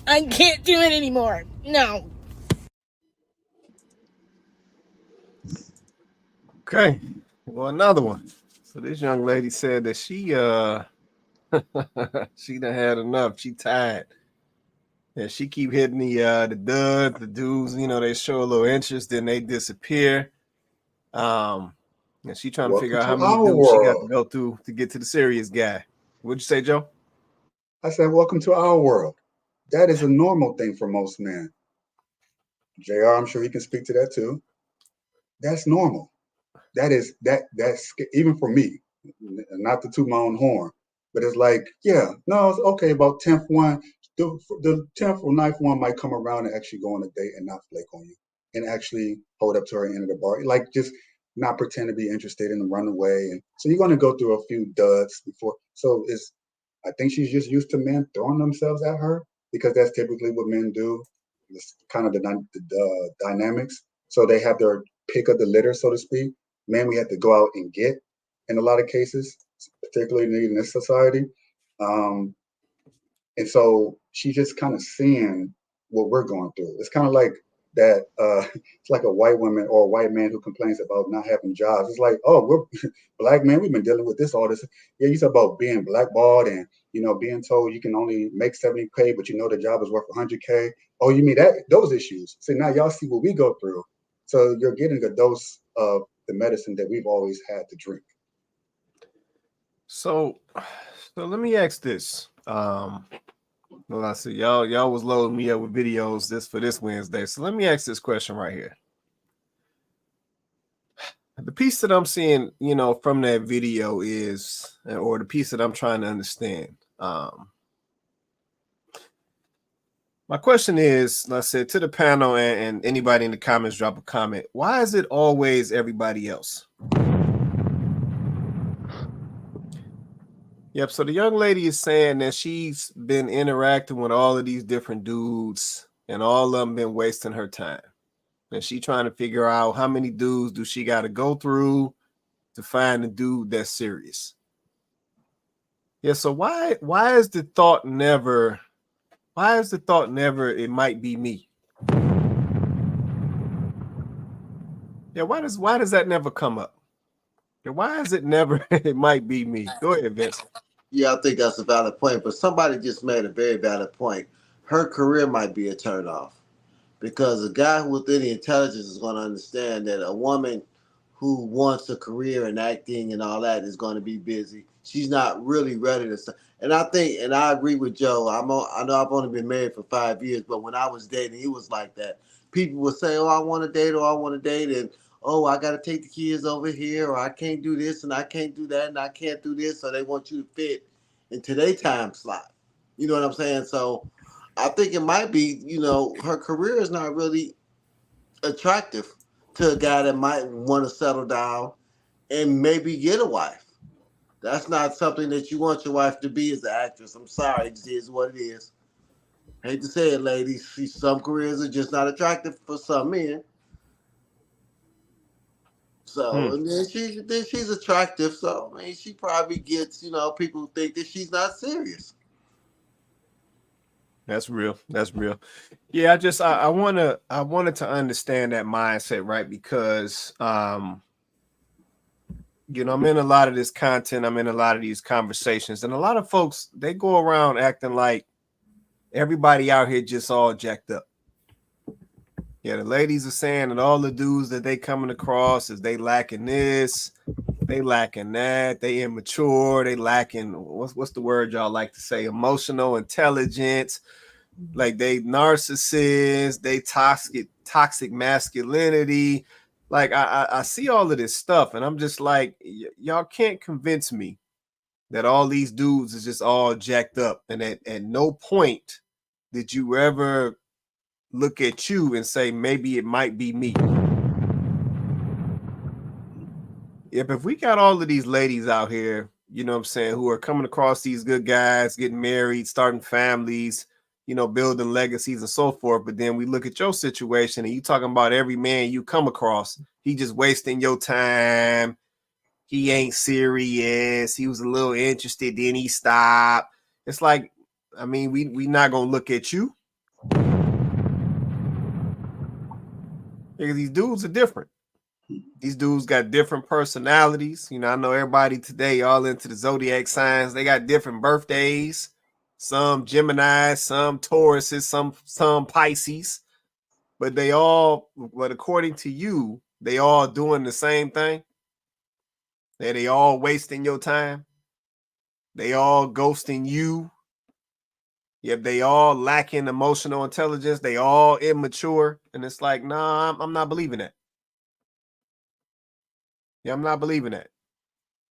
I can't do it anymore. No. Okay, well, another one. So this young lady said that she she done had enough. She tired. And she keep hitting the duds, the dudes. They show a little interest, then they disappear. And she trying to figure out how many dudes she got to go through to get to the serious guy. What'd you say, Joe? I said, welcome to our world. That is a normal thing for most men. JR, I'm sure he can speak to that too. That's normal. That's even for me, not to toot my own horn, but it's like, yeah, no, it's okay. About 10th one, the 10th or 9th one might come around and actually go on a date and not flake on you and actually hold up to her end of the bar. Like, just not pretend to be interested and run away. And so you're going to go through a few duds before. So I think she's just used to men throwing themselves at her because that's typically what men do. It's kind of the dynamics. So they have their pick of the litter, so to speak. Men we have to go out and get in a lot of cases, particularly in this society. And so she's just kind of seeing what we're going through. It's kind of like that. It's like a white woman or a white man who complains about not having jobs. It's like, oh, we're black men. We've been dealing with this all this. Yeah, you talk about being blackballed and being told you can only make 70K, but the job is worth 100K. Oh, you mean those issues? So now y'all see what we go through. So you're getting a dose of the medicine that we've always had to drink. So let me ask this. Well, I see y'all was loading me up with videos for this Wednesday. So let me ask this question right here. The piece that I'm seeing, from that video is, or the piece that I'm trying to understand. My question is, let's say to the panel and anybody in the comments, drop a comment. Why is it always everybody else? Yep. So the young lady is saying that she's been interacting with all of these different dudes and all of them been wasting her time. And she trying to figure out how many dudes do she got to go through to find a dude that's serious. Yeah. So why is the thought never it might be me? Yeah, why does that never come up? Why is it never? It might be me. Go ahead, Vince. Yeah, I think that's a valid point, but somebody just made a very valid point. Her career might be a turnoff because a guy with any intelligence is going to understand that a woman who wants a career in acting and all that is going to be busy. She's not really ready to start. And I think, and I agree with Joe. I know I've only been married for 5 years, but when I was dating, he was like that. People would say, "Oh, I want to date," or "I want to date," and "Oh, I got to take the kids over here," or "I can't do this and I can't do that and I can't do this." So they want you to fit into their time slot. You know what I'm saying? So I think it might be, her career is not really attractive to a guy that might want to settle down and maybe get a wife. That's not something that you want your wife to be as an actress. I'm sorry, it is what it is. Hate to say it, ladies. Some careers are just not attractive for some men. So, and then she's attractive. So, I mean, she probably gets, people think that she's not serious. That's real. That's real. Yeah, I wanted to understand that mindset, right? Because I'm in a lot of this content, I'm in a lot of these conversations, and a lot of folks, they go around acting like everybody out here just all jacked up. Yeah, the ladies are saying that all the dudes that they coming across is they lacking this, they lacking that, they immature, they lacking what's the word y'all like to say? Emotional intelligence. Like they narcissists, they toxic masculinity. Like I see all of this stuff, and I'm just like, y'all can't convince me that all these dudes is just all jacked up, and at no point did you ever look at you and say maybe it might be me. If we got all of these ladies out here, you know what I'm saying, who are coming across these good guys, getting married, starting families, building legacies and so forth. But then we look at your situation and you talking about every man you come across, he just wasting your time. He ain't serious. He was a little interested, then he stopped. It's like, I mean, we not gonna look at you. Because these dudes are different. These dudes got different personalities. I know everybody today all into the zodiac signs. They got different birthdays. Some Gemini, some Tauruses, some Pisces. But according to you, they all doing the same thing. They all wasting your time. They all ghosting you. Yep, they all lacking emotional intelligence. They all immature. And it's like, nah, I'm not believing that. Yeah, I'm not believing that.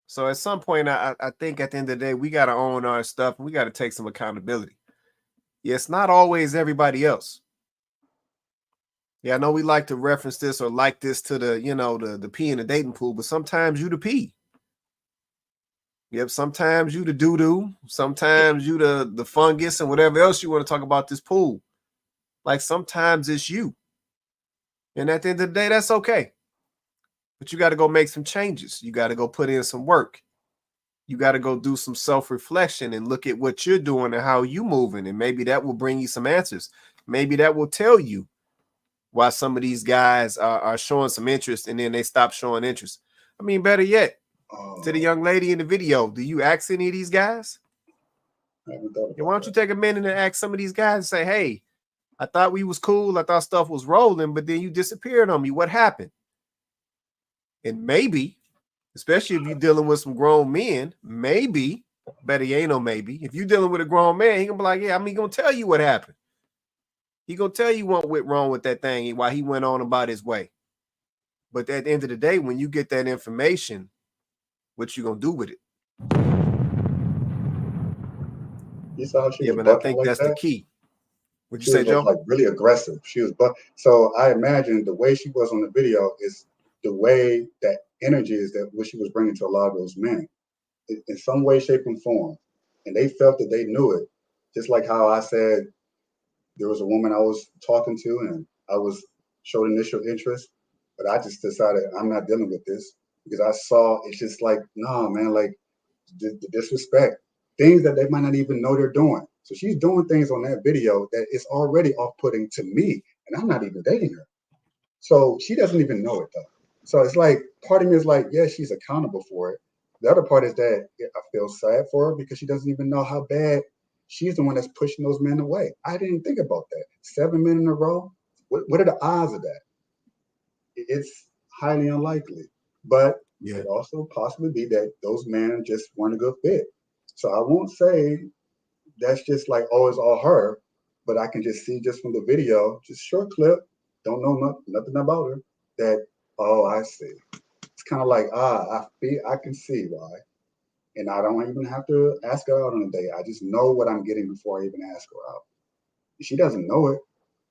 So at some point, I think at the end of the day, we got to own our stuff. We got to take some accountability. Yeah, it's not always everybody else. Yeah, I know we like to reference this or like this to the pee in the dating pool, but sometimes you the pee. Yep, sometimes you the doo-doo. Sometimes you the fungus and whatever else you want to talk about this pool. Like sometimes it's you. And at the end of the day, that's okay. But you got to go make some changes. You got to go put in some work. You got to go do some self-reflection and look at what you're doing and how you moving. And maybe that will bring you some answers. Maybe that will tell you why some of these guys are showing some interest and then they stop showing interest. I mean, better yet, to the young lady in the video, do you ask any of these guys? Why don't you take a minute and ask some of these guys and say, hey, I thought we was cool. I thought stuff was rolling, but then you disappeared on me. What happened? And maybe, especially if you're dealing with some grown men, maybe, better you ain't no maybe. If you're dealing with a grown man, he gonna be like, yeah, he gonna tell you what happened. He gonna tell you what went wrong with that thing and why he went on about his way. But at the end of the day, when you get that information, what you gonna do with it? You saw how she was but I bucking think like that's that? the key. What'd you She say, was Joe? like really aggressive. She was so I imagine the way she was on the video is the way that energy is that what she was bringing to a lot of those men in some way, shape, and form. And they felt that they knew it. Just like how I said there was a woman I was talking to and I was showed initial interest, but I just decided I'm not dealing with this because I saw it's just like, nah, man, like the disrespect, things that they might not even know they're doing. So she's doing things on that video that is already off-putting to me, and I'm not even dating her. So she doesn't even know it though. So it's like, part of me is like, yeah, she's accountable for it. The other part is that I feel sad for her because she doesn't even know how bad she's the one that's pushing those men away. I didn't think about that. 7 men in a row. What are the odds of that? It's highly unlikely. But it could also possibly be that those men just weren't a good fit. So I won't say that's just like, oh, it's all her, but I can just see just from the video, just short clip, don't know nothing about her, that, oh, I see. It's kind of like, I can see why. And I don't even have to ask her out on a date. I just know what I'm getting before I even ask her out. She doesn't know it.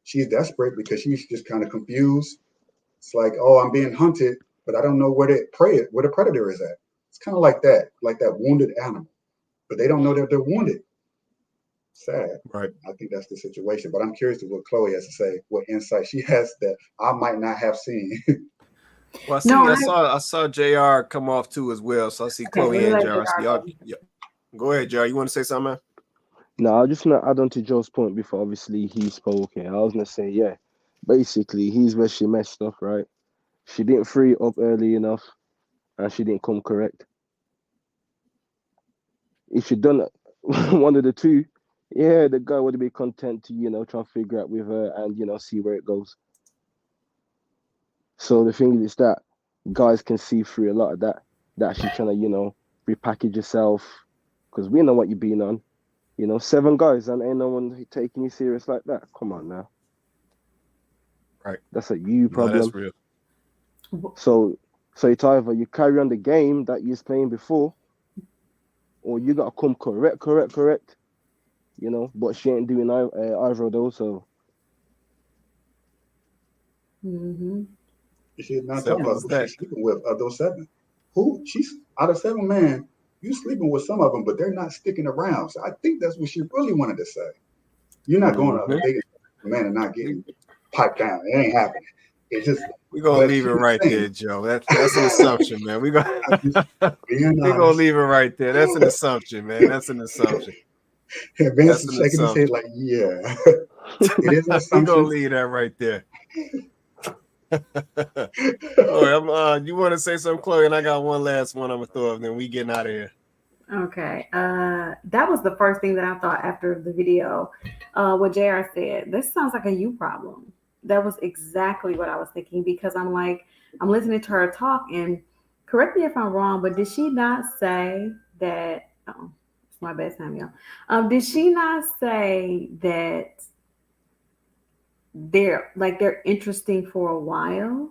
She's desperate because she's just kind of confused. It's like, oh, I'm being hunted, but I don't know where the predator is at. It's kind of like that wounded animal. But they don't know that they're wounded. Sad. Right. I think that's the situation. But I'm curious to what Chloe has to say, what insight she has that I might not have seen. Well, I saw JR come off too as well. So I see Chloe and JR. Go ahead, JR. You want to say something, man? No, I just want to add on to Joe's point before obviously he spoke. I was gonna say, yeah, basically he's where she messed up, right? She didn't free it up early enough, and she didn't come correct. If she'd done one of the two, yeah, the guy would have been content to try and figure out with her and see where it goes. So the thing is that guys can see through a lot of that she's trying to repackage herself, because we know what you've been on. 7 guys and ain't no one taking you serious like that. Come on now. Right. That's a you problem. No, that's real. So it's either you carry on the game that you was playing before, or you gotta come correct. But she ain't doing either of those. So. She's not talking about who she's sleeping with of those 7. Who she's out of 7 men. You sleeping with some of them, but they're not sticking around. So I think that's what she really wanted to say. You're not going to dating a man and not getting piped down. It ain't happening. It's just we're gonna leave it right there, Joe. That's an assumption, man. We're gonna leave it right there. That's an assumption, man. That's an assumption. Vince is shaking his head like, yeah. It is an assumption. We're gonna leave that right there. You want to say something, Chloe? And I got one last one I'm gonna throw up, then we getting out of here. Okay. That was the first thing that I thought after the video. What JR said, this sounds like a you problem. That was exactly what I was thinking, because I'm listening to her talk, and correct me if I'm wrong, but did she not say that? Oh, it's my best time, y'all. Did she not say that they're interesting for a while?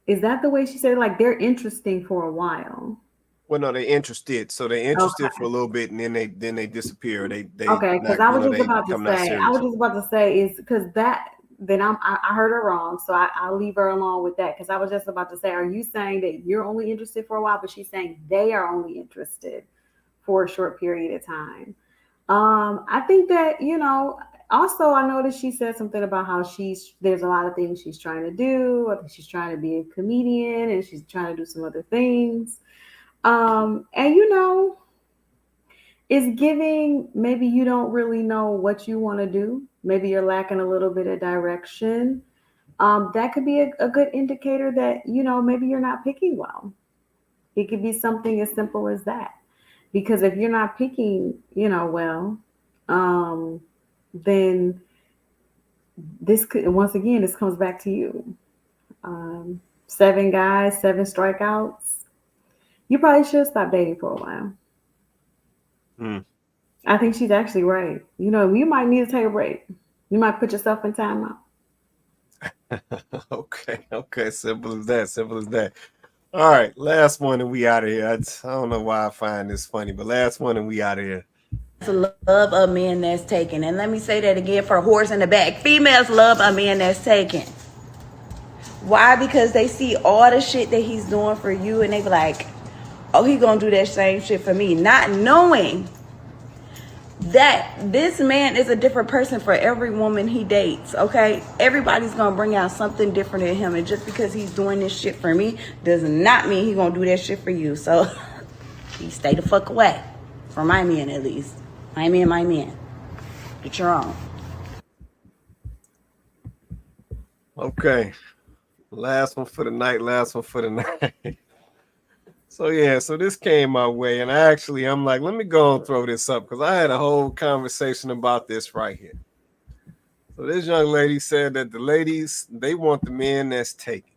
Is that the way she said it? Like, they're interesting for a while. Well, no, they're interested. So they're interested for a little bit, and then they disappear. They okay, because I was just about to say is because that then I heard her wrong, so I'll leave her alone with that, because I was just about to say, are you saying that you're only interested for a while, but she's saying they are only interested for a short period of time? I think that also, I noticed she said something about how there's a lot of things she's trying to do. I think she's trying to be a comedian, and she's trying to do some other things. And it's giving, maybe you don't really know what you want to do. Maybe you're lacking a little bit of direction. That could be a good indicator that, maybe you're not picking well. It could be something as simple as that. Because if you're not picking, well, then this comes back to you. 7 guys, 7 strikeouts. You probably should stop dating for a while. I think she's actually right. You might need to take a break. You might put yourself in timeout. Okay. Simple as that. All right, last one and we out of here. I don't know why I find this funny, but last one and we out of here. To love a man that's taken. And let me say that again for a horse in the back. Females love a man that's taken. Why? Because they see all the shit that he's doing for you, and they be like, oh, he gonna do that same shit for me. Not knowing that this man is a different person for every woman he dates, okay? Everybody's gonna bring out something different in him. And just because he's doing this shit for me does not mean he's gonna do that shit for you. So you stay the fuck away from my man, at least. My man. Get your own. Okay. Last one for the night. Last one for the night. So yeah, so this came my way, and I'm like, let me go and throw this up because I had a whole conversation about this right here. So this young lady said that the ladies, they want the men that's taken.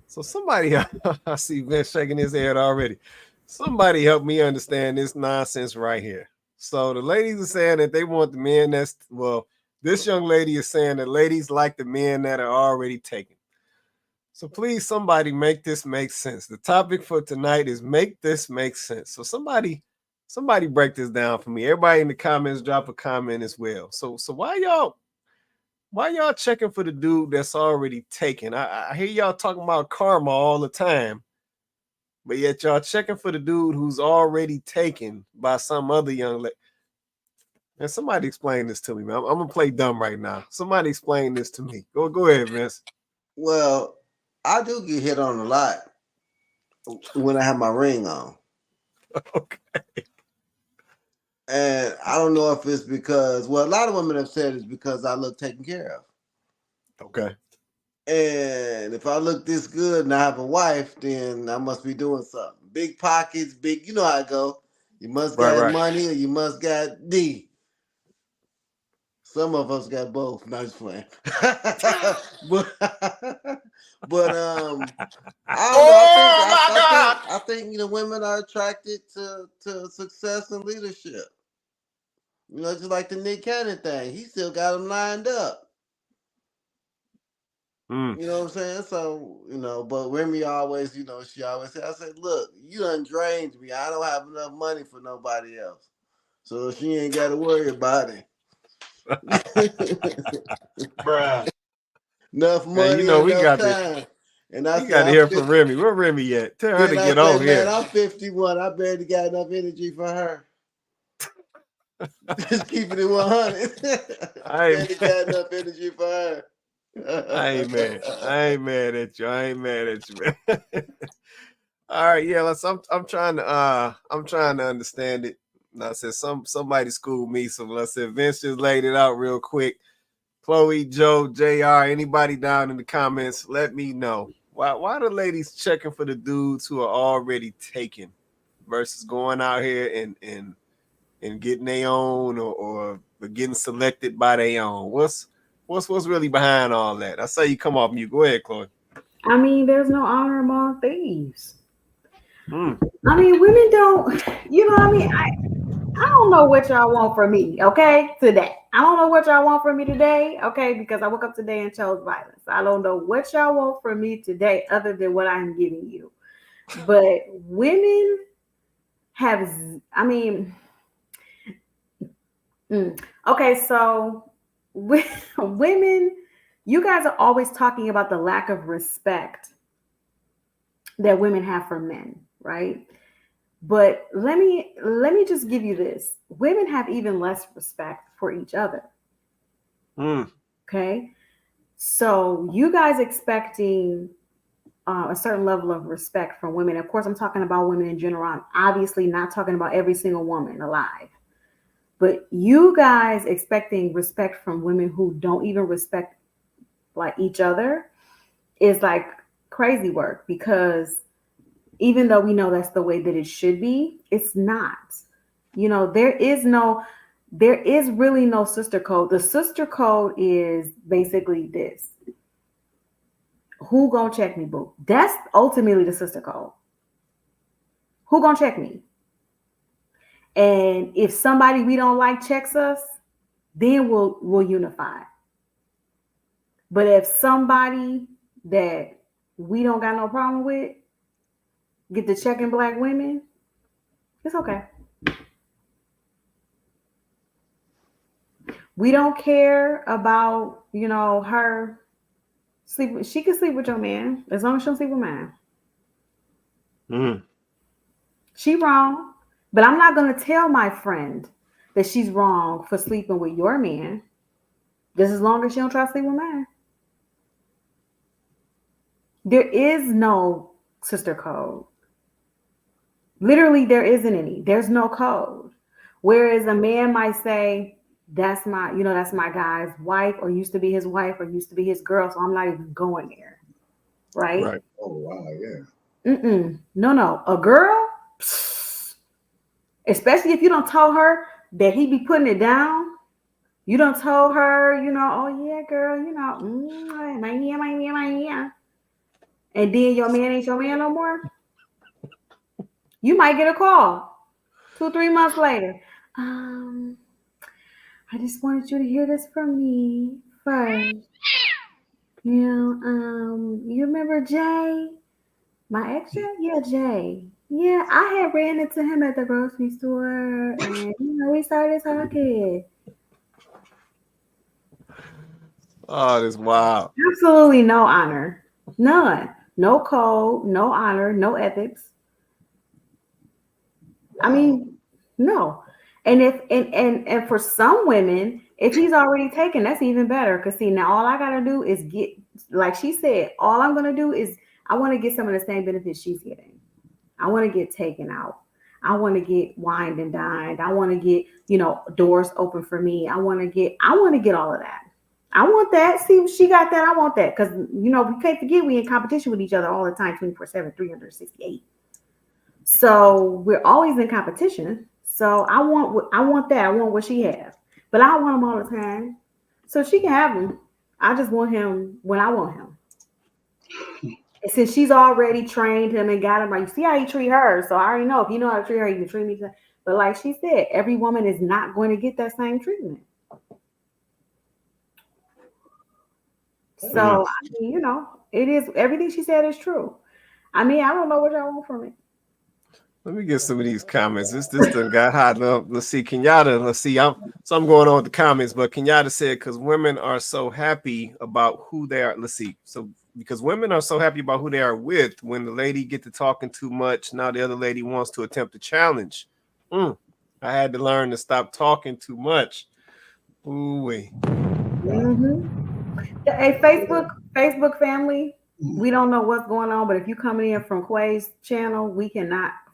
So somebody, I see Vince shaking his head already. Somebody help me understand this nonsense right here. So the ladies are saying that they want the men that's, well, this young lady is saying that ladies like the men that are already taken. So please, somebody make this make sense. The topic for tonight is make this make sense. So somebody break this down for me. Everybody in the comments, drop a comment as well. So why y'all checking for the dude that's already taken? I hear y'all talking about karma all the time, but yet y'all checking for the dude who's already taken by some other young lady. And somebody explain this to me, man. I'm gonna play dumb right now. Somebody explain this to me. Go ahead, Vince. Well, I do get hit on a lot when I have my ring on. Okay. And I don't know if it's because, well, a lot of women have said it's because I look taken care of. Okay. And if I look this good and I have a wife, then I must be doing something. Big pockets, big, you know how I go. You must got money or you must got D. Some of us got both. Nice playing. but I don't know. I think women are attracted to success and leadership. Just like the Nick Cannon thing. He still got them lined up. You know what I'm saying? So, but Remy always, she always said, I said, look, you done drained me. I don't have enough money for nobody else. So she ain't got to worry about it. Bruh. Enough money, Man, we enough got time. And I we got to hear from Remy. Where Remy at? Tell her to get on here. Man, I'm 51. I barely got enough energy for her. Just keeping it 100. I barely got enough energy for her. I ain't mad at you. Man. All right, yeah. I'm trying to understand it. And I said somebody schooled me, so I said Vince just laid it out real quick. Chloe, Joe, JR, anybody down in the comments, let me know. Why the ladies checking for the dudes who are already taken versus going out here and getting their own or getting selected by their own? What's really behind all that? I say you come off mute. Go ahead, Chloe. I mean, there's no honor among thieves. I mean, women don't, I don't know what y'all want from me, okay, today. I don't know what y'all want from me today, okay, because I woke up today and chose violence. I don't know what y'all want from me today other than what I'm giving you. But women have, okay, so women, you guys are always talking about the lack of respect that women have for men, right? But let me just give you this. Women have even less respect for each other. Okay? So you guys expecting a certain level of respect from women. Of course, I'm talking about women in general. I'm obviously not talking about every single woman alive. But you guys expecting respect from women who don't even respect like each other is like crazy work, because even though we know that's the way that it should be, it's not. There is really no sister code. The sister code is basically this. Who gonna check me, boo? That's ultimately the sister code. Who gonna check me? And if somebody we don't like checks us, then we'll unify. But if somebody that we don't got no problem with get to checking black women, it's okay. We don't care about, her sleep. She can sleep with your man as long as she don't sleep with mine. She wrong, but I'm not going to tell my friend that she's wrong for sleeping with your man, just as long as she don't try to sleep with mine. There is no sister code. Literally, there isn't any. There's no code. Whereas a man might say, that's my guy's wife, or used to be his wife, or used to be his girl. So I'm not even going there. Right? Right. Oh wow, yeah. No. A girl, especially if you don't tell her that he be putting it down. You don't tell her, oh yeah, girl, my. And then your man ain't your man no more. You might get a call 2-3 months later. I just wanted you to hear this from me first. You remember Jay? My ex? Yeah, Jay. Yeah, I had ran into him at the grocery store and we started talking. Oh, that's wild. Absolutely no honor. None. No code, no honor, no ethics. I mean, no. And if and for some women, if he's already taken, that's even better. Cause see, now all I gotta do is get, like she said, all I'm gonna do is I want to get some of the same benefits she's getting. I want to get taken out. I want to get wined and dined. I want to get, doors open for me. I want to get all of that. I want that. See if she got that. I want that. Because, we can't forget we in competition with each other all the time, 24/7, 368. So we're always in competition. So I want that. I want what she has. But I don't want him all the time. So she can have him. I just want him when I want him. And since she's already trained him and got him right, you see how you treat her. So I already know if you know how to treat her, you can treat me. But like she said, every woman is not going to get that same treatment. So, it is, everything she said is true. I mean, I don't know what y'all want from it. Let me get some of these comments. This done got hot. Let's see, Kenyatta. Let's see. Something going on with the comments, but Kenyatta said because women are so happy about who they are. Let's see. So because women are so happy about who they are with, when the lady get to talking too much, now the other lady wants to attempt a challenge. I had to learn to stop talking too much. Ooh-wee. Hey, Facebook family, we don't know what's going on, but if you coming in from Quay's channel,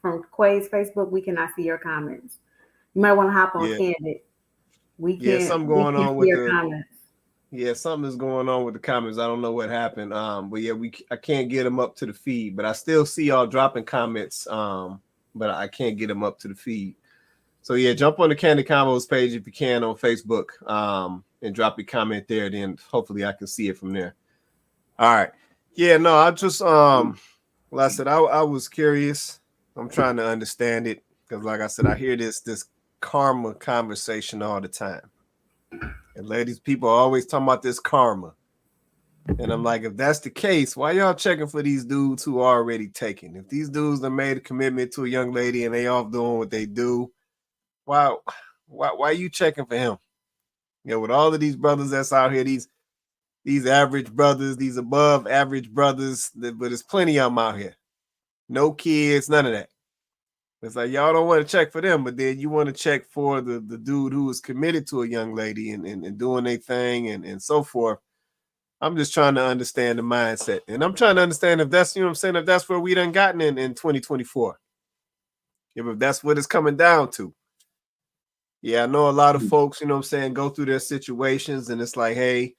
from Quay's Facebook, we cannot see your comments. You might want to hop on Kandid. We can't. Something going on with the comments. Yeah, something is going on with the comments. I don't know what happened. But yeah, I can't get them up to the feed, but I still see y'all dropping comments. But I can't get them up to the feed. So yeah, jump on the Kandid Konvos page if you can on Facebook. And drop your comment there. Then hopefully I can see it from there. All right. Yeah, no, I just well, I said I was curious. I'm trying to understand it because, like I said, I hear this karma conversation all the time. And ladies, people are always talking about this karma. And I'm like, if that's the case, why y'all checking for these dudes who are already taken? If these dudes have made a commitment to a young lady and they off doing what they do, why you checking for him? With all of these brothers that's out here, these average brothers, these above average brothers, but there's plenty of them out here. No kids, none of that. It's like y'all don't want to check for them, but then you want to check for the dude who is committed to a young lady and doing their thing and so forth. I'm just trying to understand the mindset. And I'm trying to understand if that's, if that's where we done gotten in 2024. If that's what it's coming down to. Yeah, I know a lot of folks, go through their situations and it's like, hey,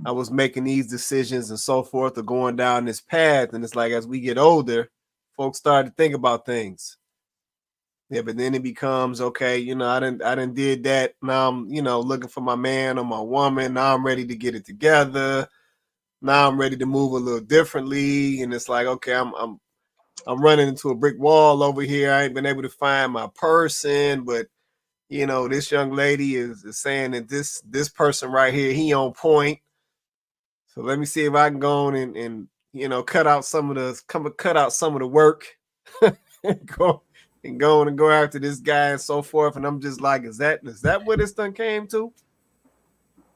I was making these decisions and so forth or going down this path. And it's like, as we get older, folks start to think about things. Yeah, but then it becomes, okay, I done did that. Now I'm, looking for my man or my woman. Now I'm ready to get it together. Now I'm ready to move a little differently. And it's like, okay, I'm running into a brick wall over here. I ain't been able to find my person, but this young lady is saying that this person right here, he on point. So let me see if I can go on and cut out some of the work and go after this guy and so forth. And I'm just like, is that what this done came to?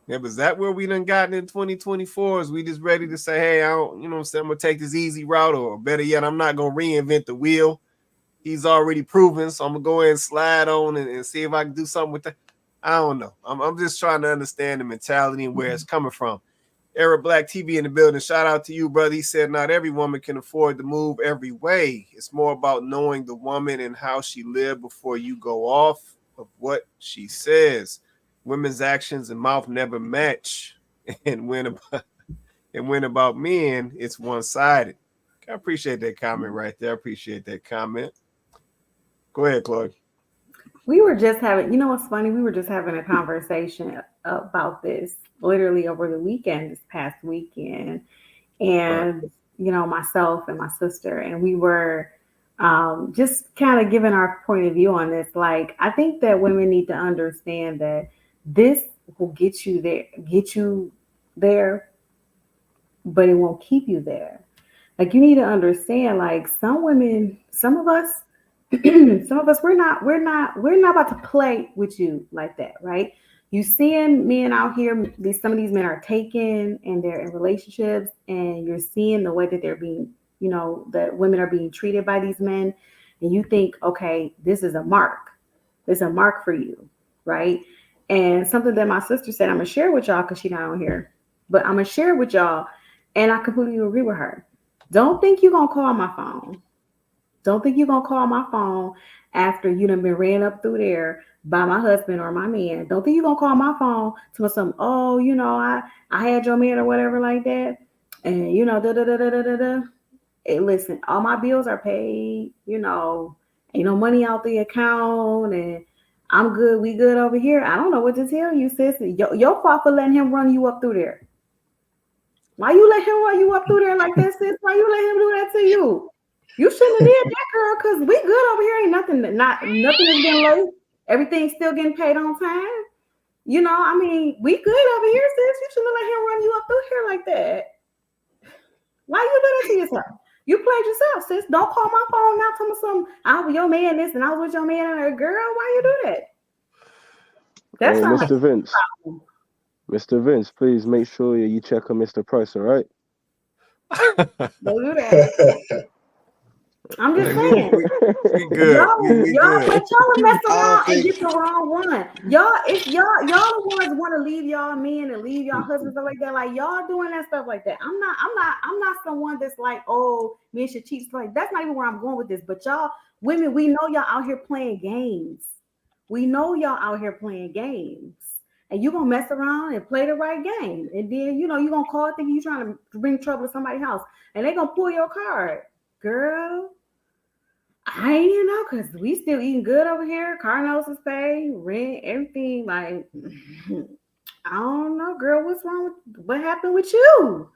Yeah, but is that where we done gotten in 2024? Is we just ready to say, hey, I'm gonna take this easy route, or better yet, I'm not gonna reinvent the wheel. He's already proven, so I'm gonna go ahead and slide on and see if I can do something with that. I don't know. I'm just trying to understand the mentality and where it's coming from. Eric Black TV in the building. Shout out to you, brother. He said not every woman can afford to move every way. It's more about knowing the woman and how she lived before you go off of what she says. women's actions and mouth never match. And when about men, it's one-sided. I appreciate that comment right there. I appreciate that comment. Go ahead, Chloe. We were just having, you know what's funny? We were just having a conversation about this literally over the weekend, this past weekend. And, right. You know, myself and my sister, and we were just kind of giving our point of view on this. Like, I think that women need to understand that this will get you there, but it won't keep you there. Like, you need to understand, like, some women, some of us, we're not about to play with you like that, right? You seeing men out here, some of these men are taken and they're in relationships, and you're seeing the way that they're being, you know, that women are being treated by these men, and you think, okay, this is a mark. There's a mark for you, right? And something that my sister said, I'm gonna share with y'all because she's not on here, but I'm gonna share with y'all, and I completely agree with her. Don't think you're gonna call my phone. Don't think you're going to call my phone after you done been ran up through there by my husband or my man. Don't think you're going to call my phone to some, oh, you know, I had your man or whatever like that. And, you know, Hey, listen, all my bills are paid, you know, ain't no money out the account, and I'm good. We good over here. I don't know what to tell you, sis. Your fault for letting him run you up through there. Why you let him run you up through there like that, sis? Why you let him do that to you? You shouldn't have did that, girl, because we good over here. Ain't nothing has been late. Everything's still getting paid on time. You know, I mean, we good over here, sis. You shouldn't have let him run you up through here like that. Why you do that to yourself? You played yourself, sis. Don't call my phone now. Tell me something. I was your man this, and I was with your man and her. Girl, why you do that? That's not Mr. Vince. Problem. Mr. Vince, please make sure you check on Mr. Price, all right? Don't do that. I'm just saying. We good. Y'all mess around and get the wrong one. Y'all the ones want to leave y'all men and leave y'all husbands like that. Like, y'all doing that stuff like that. I'm not someone that's like, oh, men should cheat. Like, that's not even where I'm going with this. But y'all women, we know y'all out here playing games. We know y'all out here playing games. And you're gonna mess around and play the right game. And then, you know, you're gonna call thinking you're trying to bring trouble to somebody's house. And they're gonna pull your card. Girl, I ain't even know, because we still eating good over here. Car notes is paid, rent, everything. Like, I don't know, girl. What's wrong with what happened with you?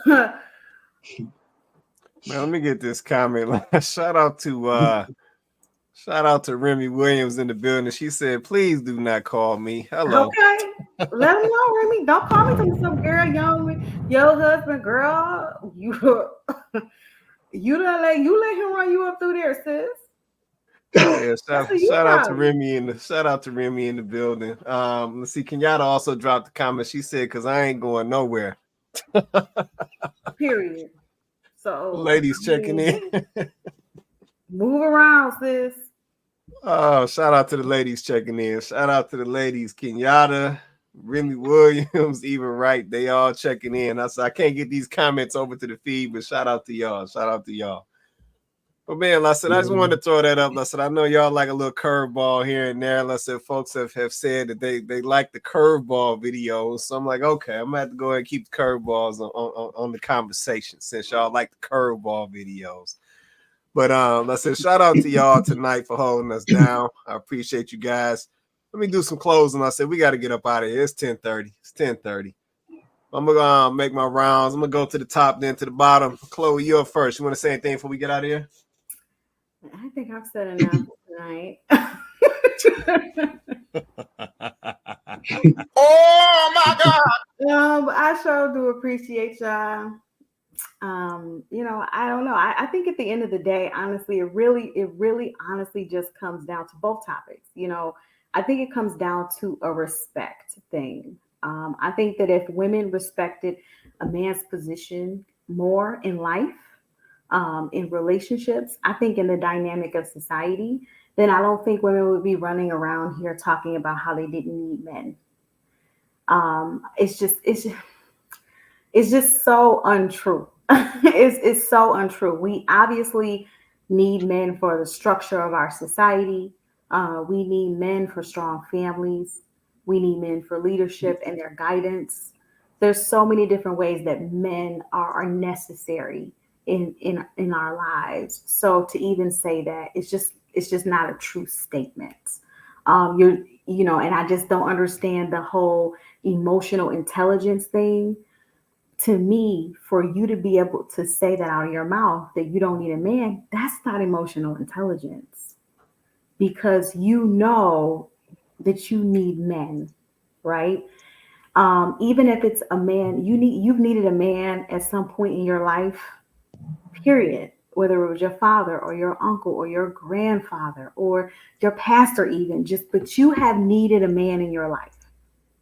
Man, let me get this comment. Shout out to Remy Williams in the building. She said, please do not call me. Hello. Okay. Let him know, Remy. Don't call me to some girl, your husband, girl. You let him run you up through there, sis. Yeah, shout out to Remy in the building. Let's see. Kenyatta also dropped the comment. She said, "Cause I ain't going nowhere." Period. So ladies checking in. Move around, sis. Oh, shout out to the ladies checking in. Shout out to the ladies, Kenyatta, Remy Williams, even Wright. They all checking in. I can't get these comments over to the feed, but shout out to y'all. Shout out to y'all. But man, I just wanted to throw that up. I know y'all like a little curveball here and there. Folks have said that they like the curveball videos. So I'm like, okay, I'm gonna have to go ahead and keep the curveballs on the conversation since y'all like the curveball videos. But shout out to y'all tonight for holding us down. I appreciate you guys. Let me do some closing. We got to get up out of here. It's 10:30. It's 10:30. I'm gonna make my rounds. I'm gonna go to the top, then to the bottom. Chloe, you're first. You want to say anything before we get out of here? I think I've said enough tonight. Oh my God! I sure do appreciate y'all. You know, I don't know. I think at the end of the day, honestly, it really honestly just comes down to both topics. You know, I think it comes down to a respect thing. I think that if women respected a man's position more in life, in relationships, I think in the dynamic of society, then I don't think women would be running around here talking about how they didn't need men. It's just so untrue. It's so untrue. We obviously need men for the structure of our society. We need men for strong families. We need men for leadership and their guidance. There's so many different ways that men are necessary in our lives. So to even say that, it's just not a true statement. And I just don't understand the whole emotional intelligence thing. To me, for you to be able to say that out of your mouth that you don't need a man, that's not emotional intelligence, because you know that you need men, right? Even if it's a man, you've needed a man at some point in your life, period. Whether it was your father or your uncle or your grandfather or your pastor, even but you have needed a man in your life.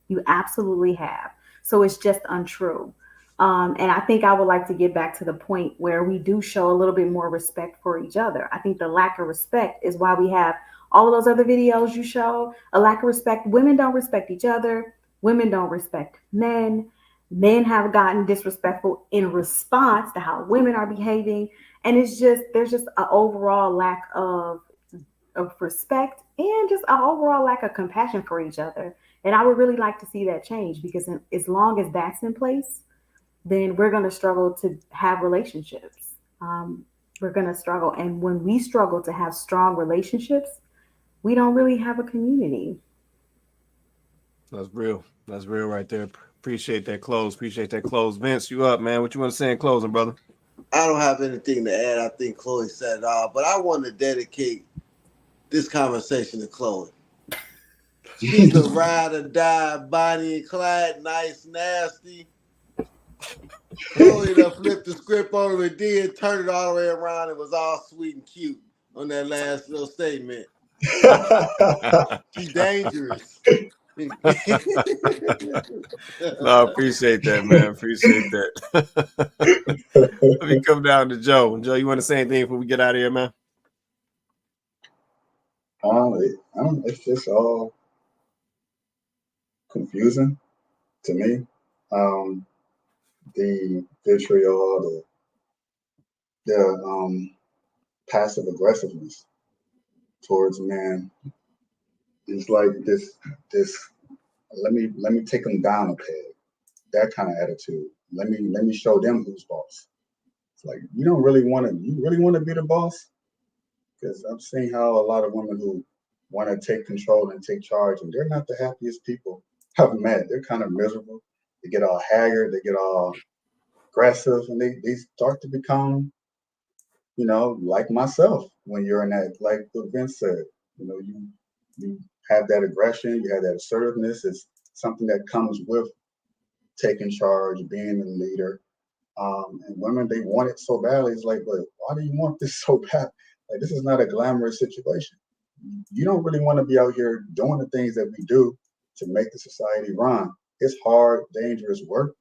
You absolutely have. So it's just untrue. And I think I would like to get back to the point where we do show a little bit more respect for each other. I think the lack of respect is why we have all of those other videos you show. A lack of respect. Women don't respect each other. Women don't respect men. Men have gotten disrespectful in response to how women are behaving. And there's just an overall lack of respect and just an overall lack of compassion for each other. And I would really like to see that change, because as long as that's in place, then we're going to struggle to have relationships. We're going to struggle. And when we struggle to have strong relationships, we don't really have a community. That's real. That's real right there. Appreciate that close. Vince, you up, man? What you want to say in closing, brother? I don't have anything to add. I think Chloe said it all, but I want to dedicate this conversation to Chloe. She's a ride or die, Bonnie and Clyde, nice, nasty. Chloe done flipped the script over and did, turned it all the way around. It was all sweet and cute on that last little statement. She's dangerous. No, appreciate that, man. Appreciate that. Let me come down to Joe. Joe, you want to say anything before we get out of here, man? It's just all confusing to me. The vitriol, the passive aggressiveness towards men. It's like this let me take them down a peg. That kind of attitude. Let me show them who's boss. It's like you really want to be the boss? Because I'm seeing how a lot of women who want to take control and take charge, and they're not the happiest people I've met. They're kind of miserable. They get all haggard, they get all aggressive, and they start to become, like myself when you're in that, like what Vince said, you have that aggression, you have that assertiveness. It's something that comes with taking charge, being a leader. And women, they want it so badly. It's like, but why do you want this so bad? Like, this is not a glamorous situation. You don't really want to be out here doing the things that we do to make the society run. It's hard, dangerous work.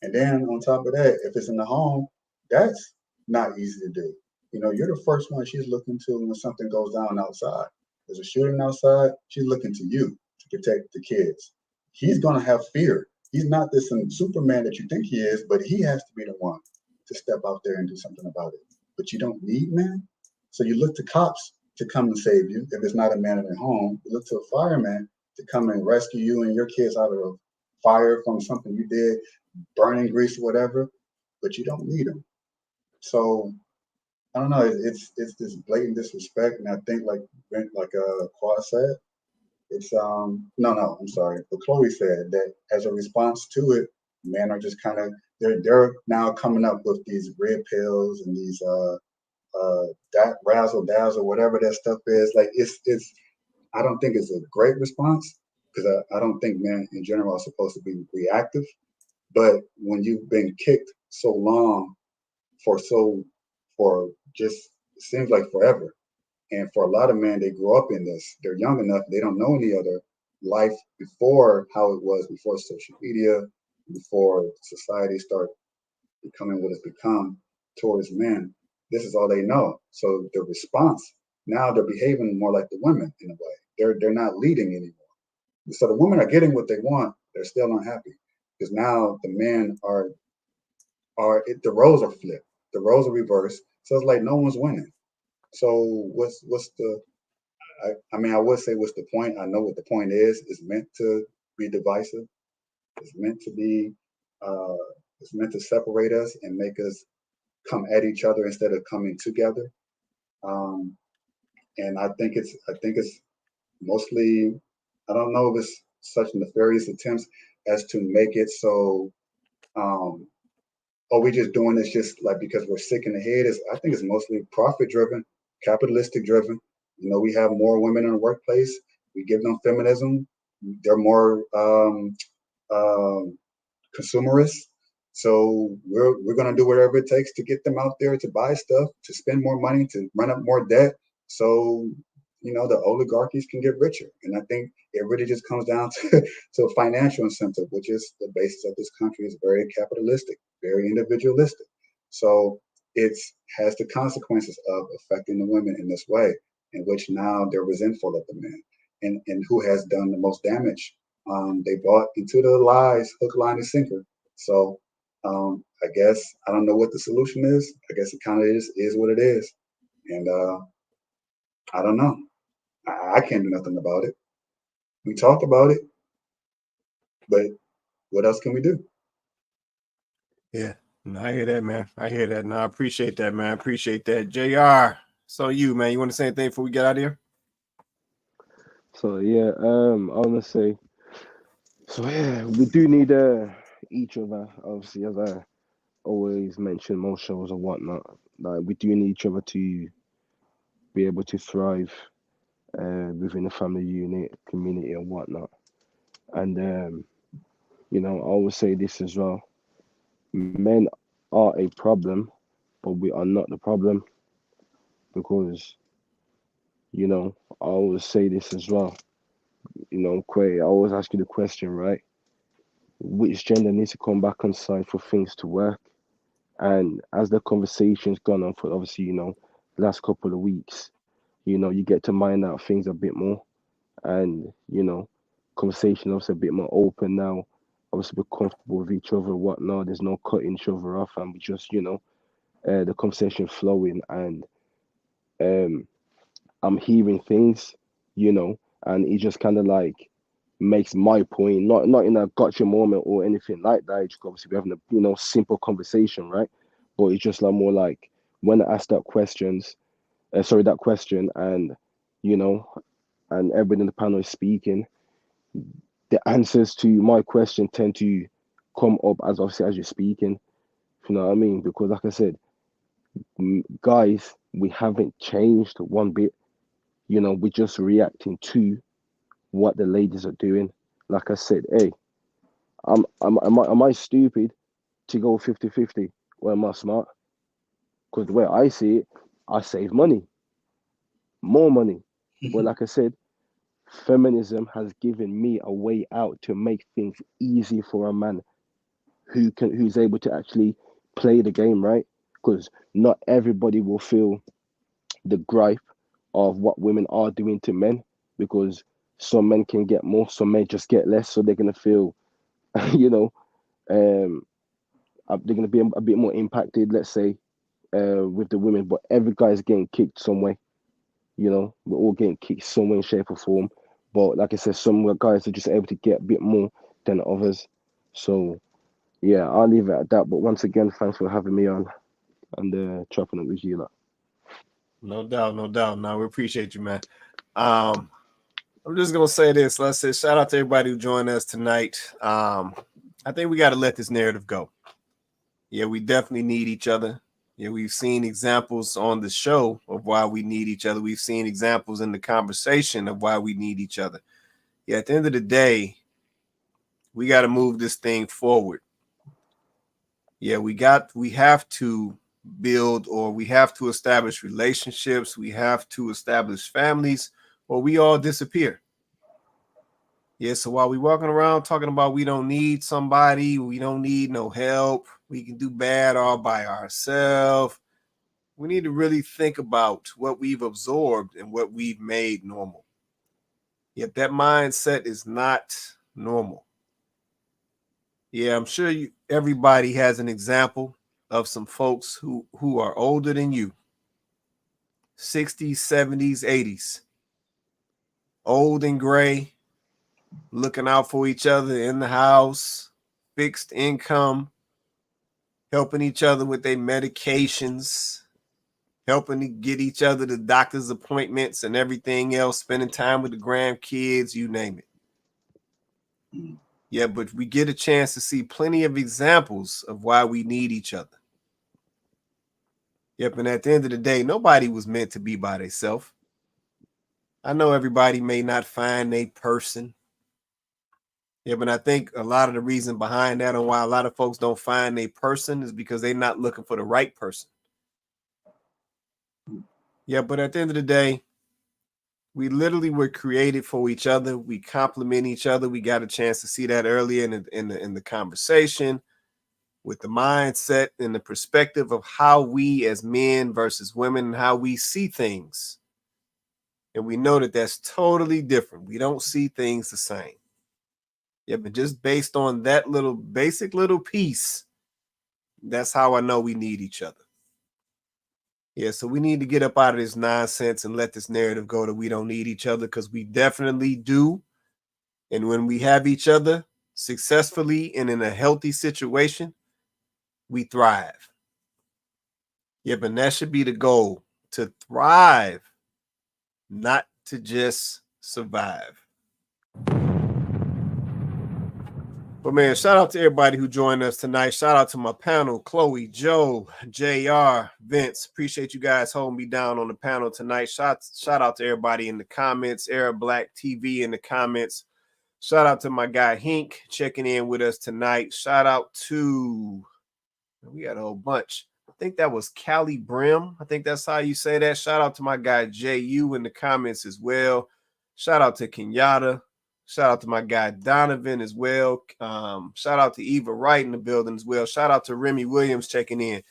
And then on top of that, if it's in the home, that's not easy to do. You're the first one she's looking to when something goes down outside. There's a shooting outside, she's looking to you to protect the kids. He's going to have fear. He's not this Superman that you think he is, but he has to be the one to step out there and do something about it. But you don't need men. So you look to cops to come and save you. If it's not a man in the home, you look to a fireman to come and rescue you and your kids out of a fire from something you did, burning grease or whatever, but you don't need them. So I don't know. It's this blatant disrespect, and I think like Quad said, it's no, I'm sorry. But Chloe said that as a response to it, men are just kind of they're now coming up with these red pills and these that razzle dazzle, whatever that stuff is. Like it's I don't think it's a great response, because I don't think men in general are supposed to be reactive. But when you've been kicked so long for just, it seems like forever. And for a lot of men, they grow up in this. They're young enough, they don't know any other life before how it was before social media, before society started becoming what it's become towards men. This is all they know. So the response, now they're behaving more like the women in a way. They're not leading anymore. So the women are getting what they want. They're still unhappy because now the men the roles are flipped. The roles are reversed. So it's like no one's winning. So what's the I mean, I would say what's the point? I know what the point is. It's meant to be divisive. It's meant to be, it's meant to separate us and make us come at each other instead of coming together. And I think it's mostly, I don't know if it's such nefarious attempts as to make it so, we just doing this just like because we're sick in the head. I think it's mostly profit driven, capitalistic driven. You know, we have more women in the workplace. We give them feminism. They're more consumerists. So we're gonna do whatever it takes to get them out there to buy stuff, to spend more money, to run up more debt. So the oligarchies can get richer. And I think it really just comes down to a financial incentive, which is the basis of this country is very capitalistic, very individualistic. So it has the consequences of affecting the women in this way, in which now they're resentful of the men, and who has done the most damage. They bought into the lies, hook, line, and sinker. So I guess I don't know what the solution is. I guess it kind of is what it is, and I don't know. I can't do nothing about it. We talk about it, but what else can we do? Yeah, no, I hear that, man. I hear that. No, I appreciate that, man. I appreciate that. JR, so you, man, you want to say anything before we get out of here? So yeah, I want to say, so yeah, we do need each other. Obviously, as I always mention most shows and whatnot, like we do need each other to be able to thrive within the family unit, community, and whatnot. And I always say this as well: men are a problem, but we are not the problem, because I always say this as well. Quay, I always ask you the question, right? Which gender needs to come back on side for things to work? And as the conversation's gone on for obviously, the last couple of weeks, you get to mine out things a bit more, and conversation also a bit more open now. Obviously, we're comfortable with each other and whatnot. There's no cutting each other off, and we just, the conversation flowing, and I'm hearing things, and it just kind of like makes my point, not in a gotcha moment or anything like that. It's just obviously we're having a simple conversation, right? But it's just like more like when I ask that question, and and everybody in the panel is speaking, the answers to my question tend to come up as obviously as you're speaking. You know what I mean? Because like I said, guys, we haven't changed one bit. We're just reacting to what the ladies are doing. Like I said, hey, am I stupid to go 50-50, or am I smart? Because the way I see it, I save money, more money. But like I said, feminism has given me a way out to make things easy for a man who's able to actually play the game, right? Because not everybody will feel the gripe of what women are doing to men, because some men can get more, some men just get less, so they're gonna feel, they're gonna be a bit more impacted, let's say, with the women. But every guy is getting kicked some way. We're all getting kicked some way, in shape or form. But like I said, some guys are just able to get a bit more than others. So yeah, I'll leave it at that. But once again, thanks for having me on and chopping it with you lot. No doubt, no doubt. No, we appreciate you, man. I'm just gonna say this. Let's say shout out to everybody who joined us tonight. I think we got to let this narrative go. Yeah, we definitely need each other. Yeah, we've seen examples on the show of why we need each other. We've seen examples in the conversation of why we need each other. Yeah, at the end of the day, we got to move this thing forward. Yeah, we have to build, or we have to establish relationships. We have to establish families, or we all disappear. Yeah, so while we walking around talking about we don't need somebody, we don't need no help, we can do bad all by ourselves, we need to really think about what we've absorbed and what we've made normal. Yet that mindset is not normal. Yeah, I'm sure everybody has an example of some folks who are older than you, 60s, 70s, 80s. old and gray, looking out for each other in the house, fixed income, helping each other with their medications, helping to get each other to doctor's appointments and everything else, spending time with the grandkids, you name it. Yeah, but we get a chance to see plenty of examples of why we need each other. Yep, and at the end of the day, nobody was meant to be by themselves. I know everybody may not find a person. Yeah, but I think a lot of the reason behind that and why a lot of folks don't find a person is because they're not looking for the right person. Yeah, but at the end of the day, we literally were created for each other. We complement each other. We got a chance to see that earlier in the conversation with the mindset and the perspective of how we as men versus women and how we see things. And we know that that's totally different. We don't see things the same. Yeah, but just based on that little basic little piece, that's how I know we need each other. Yeah, so we need to get up out of this nonsense and let this narrative go that we don't need each other, because we definitely do. And when we have each other successfully and in a healthy situation, we thrive. Yeah, but that should be the goal, to thrive, not to just survive. But man, shout out to everybody who joined us tonight. Shout out to my panel, Chloe, Joe, JR, Vince. Appreciate you guys holding me down on the panel tonight. Shout out to everybody in the comments, Arab Black TV in the comments. Shout out to my guy Hink checking in with us tonight. Shout out to, we got a whole bunch. I think that was Callie Brim. I think that's how you say that. Shout out to my guy JU in the comments as well. Shout out to Kenyatta. Shout out to my guy Donovan as well. Shout out to Eva Wright in the building as well. Shout out to Remy Williams checking in.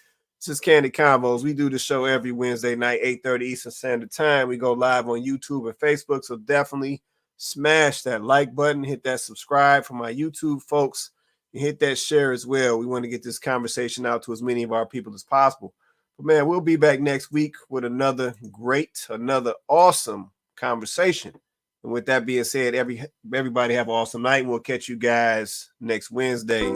This is Kandid Konvos. We do the show every Wednesday night, 8:30 Eastern Standard Time. We go live on YouTube and Facebook, so definitely smash that like button, hit that subscribe for my YouTube folks, and hit that share as well. We want to get this conversation out to as many of our people as possible. But man, we'll be back next week with another awesome conversation. And with that being said, everybody have an awesome night. We'll catch you guys next Wednesday.